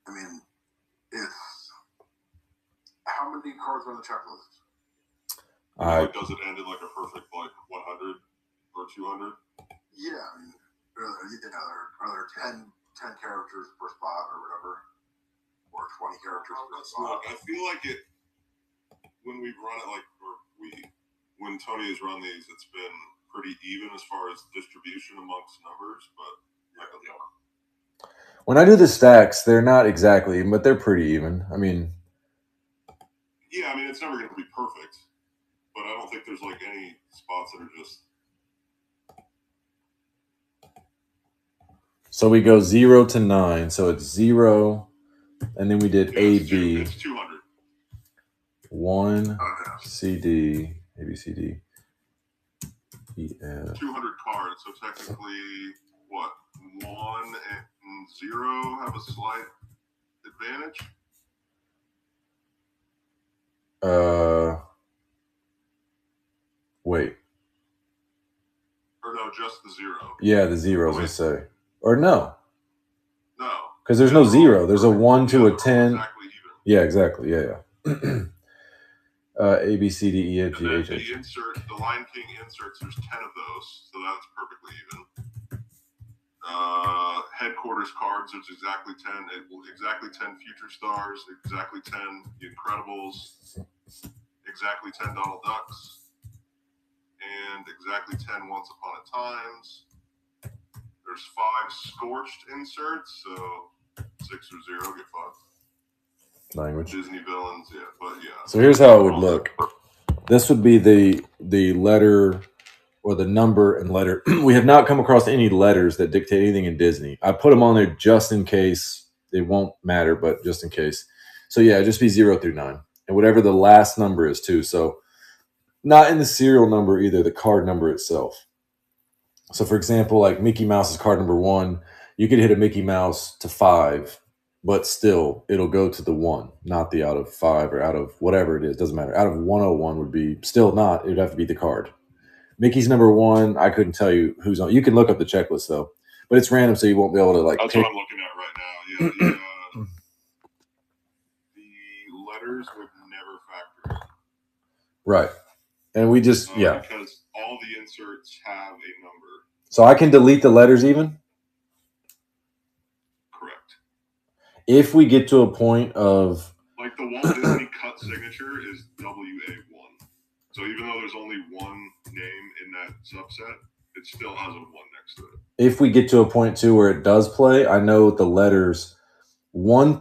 Speaker 2: I mean, it's how many cards are on the checklist? Does it end in like a perfect like 100? Or 200? Yeah, I mean, are there 10 characters per spot or whatever? Or 20 characters per spot? I feel like it, when we've run it, when Tony has run these, it's been pretty even as far as distribution amongst numbers, but yeah.
Speaker 1: When I do the stacks, they're not exactly even, but they're pretty even. I mean,
Speaker 2: yeah, I mean, it's never going to be perfect, but I don't think there's like any spots that are just.
Speaker 1: So we go 0 to 9. So it's 0, and then we did A, B.
Speaker 2: It's 200.
Speaker 1: 1, C, D, A, B, C, D, E, F.
Speaker 2: 200 cards. So technically, what? 1 and 0 have a slight advantage?
Speaker 1: Wait.
Speaker 2: Or no, just the 0.
Speaker 1: Yeah, the 0, I was going to say. Or no.
Speaker 2: No.
Speaker 1: Because there's no 0. There's a 1 to a 10.
Speaker 2: Exactly even.
Speaker 1: Yeah, exactly. Yeah. A, B, C, D, E, F, G, H, H.
Speaker 2: The Lion King inserts, there's 10 of those, so that's perfectly even. Headquarters cards, there's exactly 10. Exactly 10 Future Stars, exactly 10 The Incredibles, exactly 10 Donald Ducks, and exactly 10 Once Upon a Times. There's 5 Scorched inserts, so 6 or 0 get 5.
Speaker 1: Language.
Speaker 2: Disney villains, yeah, but yeah.
Speaker 1: So here's how it would look. This would be the letter or the number and letter. We have not come across any letters that dictate anything in Disney. I put them on there just in case. It won't matter, but just in case. So yeah, just be 0 through 9. And whatever the last number is too. So not in the serial number either, the card number itself. So for example, like Mickey Mouse's card number 1, you could hit a Mickey Mouse to 5, but still it'll go to the 1, not the out of 5 or out of whatever it is. Doesn't matter. Out of 101 would be still not. It would have to be the card. Mickey's number 1, I couldn't tell you who's on. You can look up the checklist though, but it's random, so you won't be able to like.
Speaker 2: That's what I'm looking at right now. Yeah, the letters would never factor in.
Speaker 1: Right, and we just
Speaker 2: because all the inserts have a number.
Speaker 1: So I can delete the letters even.
Speaker 2: Correct.
Speaker 1: If we get to a point of
Speaker 2: like the Walt Disney cut signature is WA1. So even though there's only one name in that subset, it still has a 1 next to it.
Speaker 1: If we get to a point too where it does play, I know the letters 0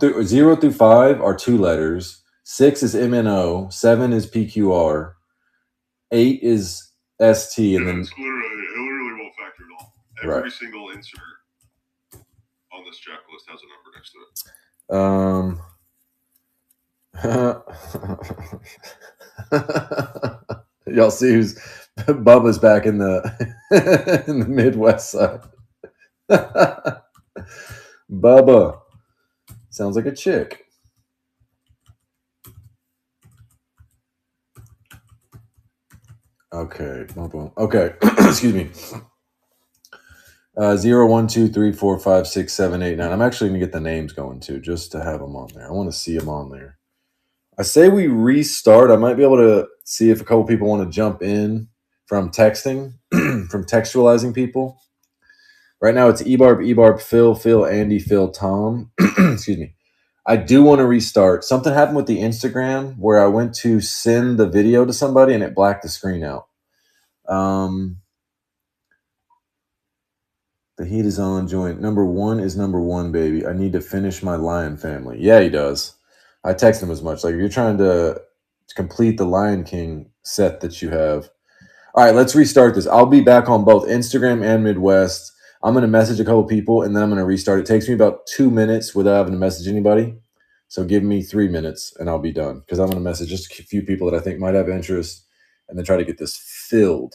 Speaker 1: through 5 are 2 letters. 6 is MNO. 7 is PQR. 8 is ST, and then
Speaker 2: it literally won't factor at all. Every single insert on this checklist has a number next to it.
Speaker 1: Y'all see who's Bubba's back in the in the Midwest side. Bubba sounds like a chick. Okay, okay. Excuse me. 0, 1, 2, 3, 4, 5, 6, 7, 8, 9. I'm actually gonna get the names going too, just to have them on there. I want to see them on there. I say we restart. I might be able to see if a couple people want to jump in from texting, from textualizing people. Right now it's Ebarb, Phil, Andy, Phil, Tom. Excuse me. I do want to restart. Something happened with the Instagram where I went to send the video to somebody and it blacked the screen out. The heat is on. Joint number 1 is number 1, baby. I need to finish my Lion family. Yeah, he does. I text him as much. Like, if you're trying to complete the Lion King set that you have. All right, let's restart this. I'll be back on both Instagram and Midwest. I'm going to message a couple people, and then I'm going to restart. It takes me about 2 minutes without having to message anybody. So give me 3 minutes, and I'll be done. Because I'm going to message just a few people that I think might have interest, and then try to get this filled.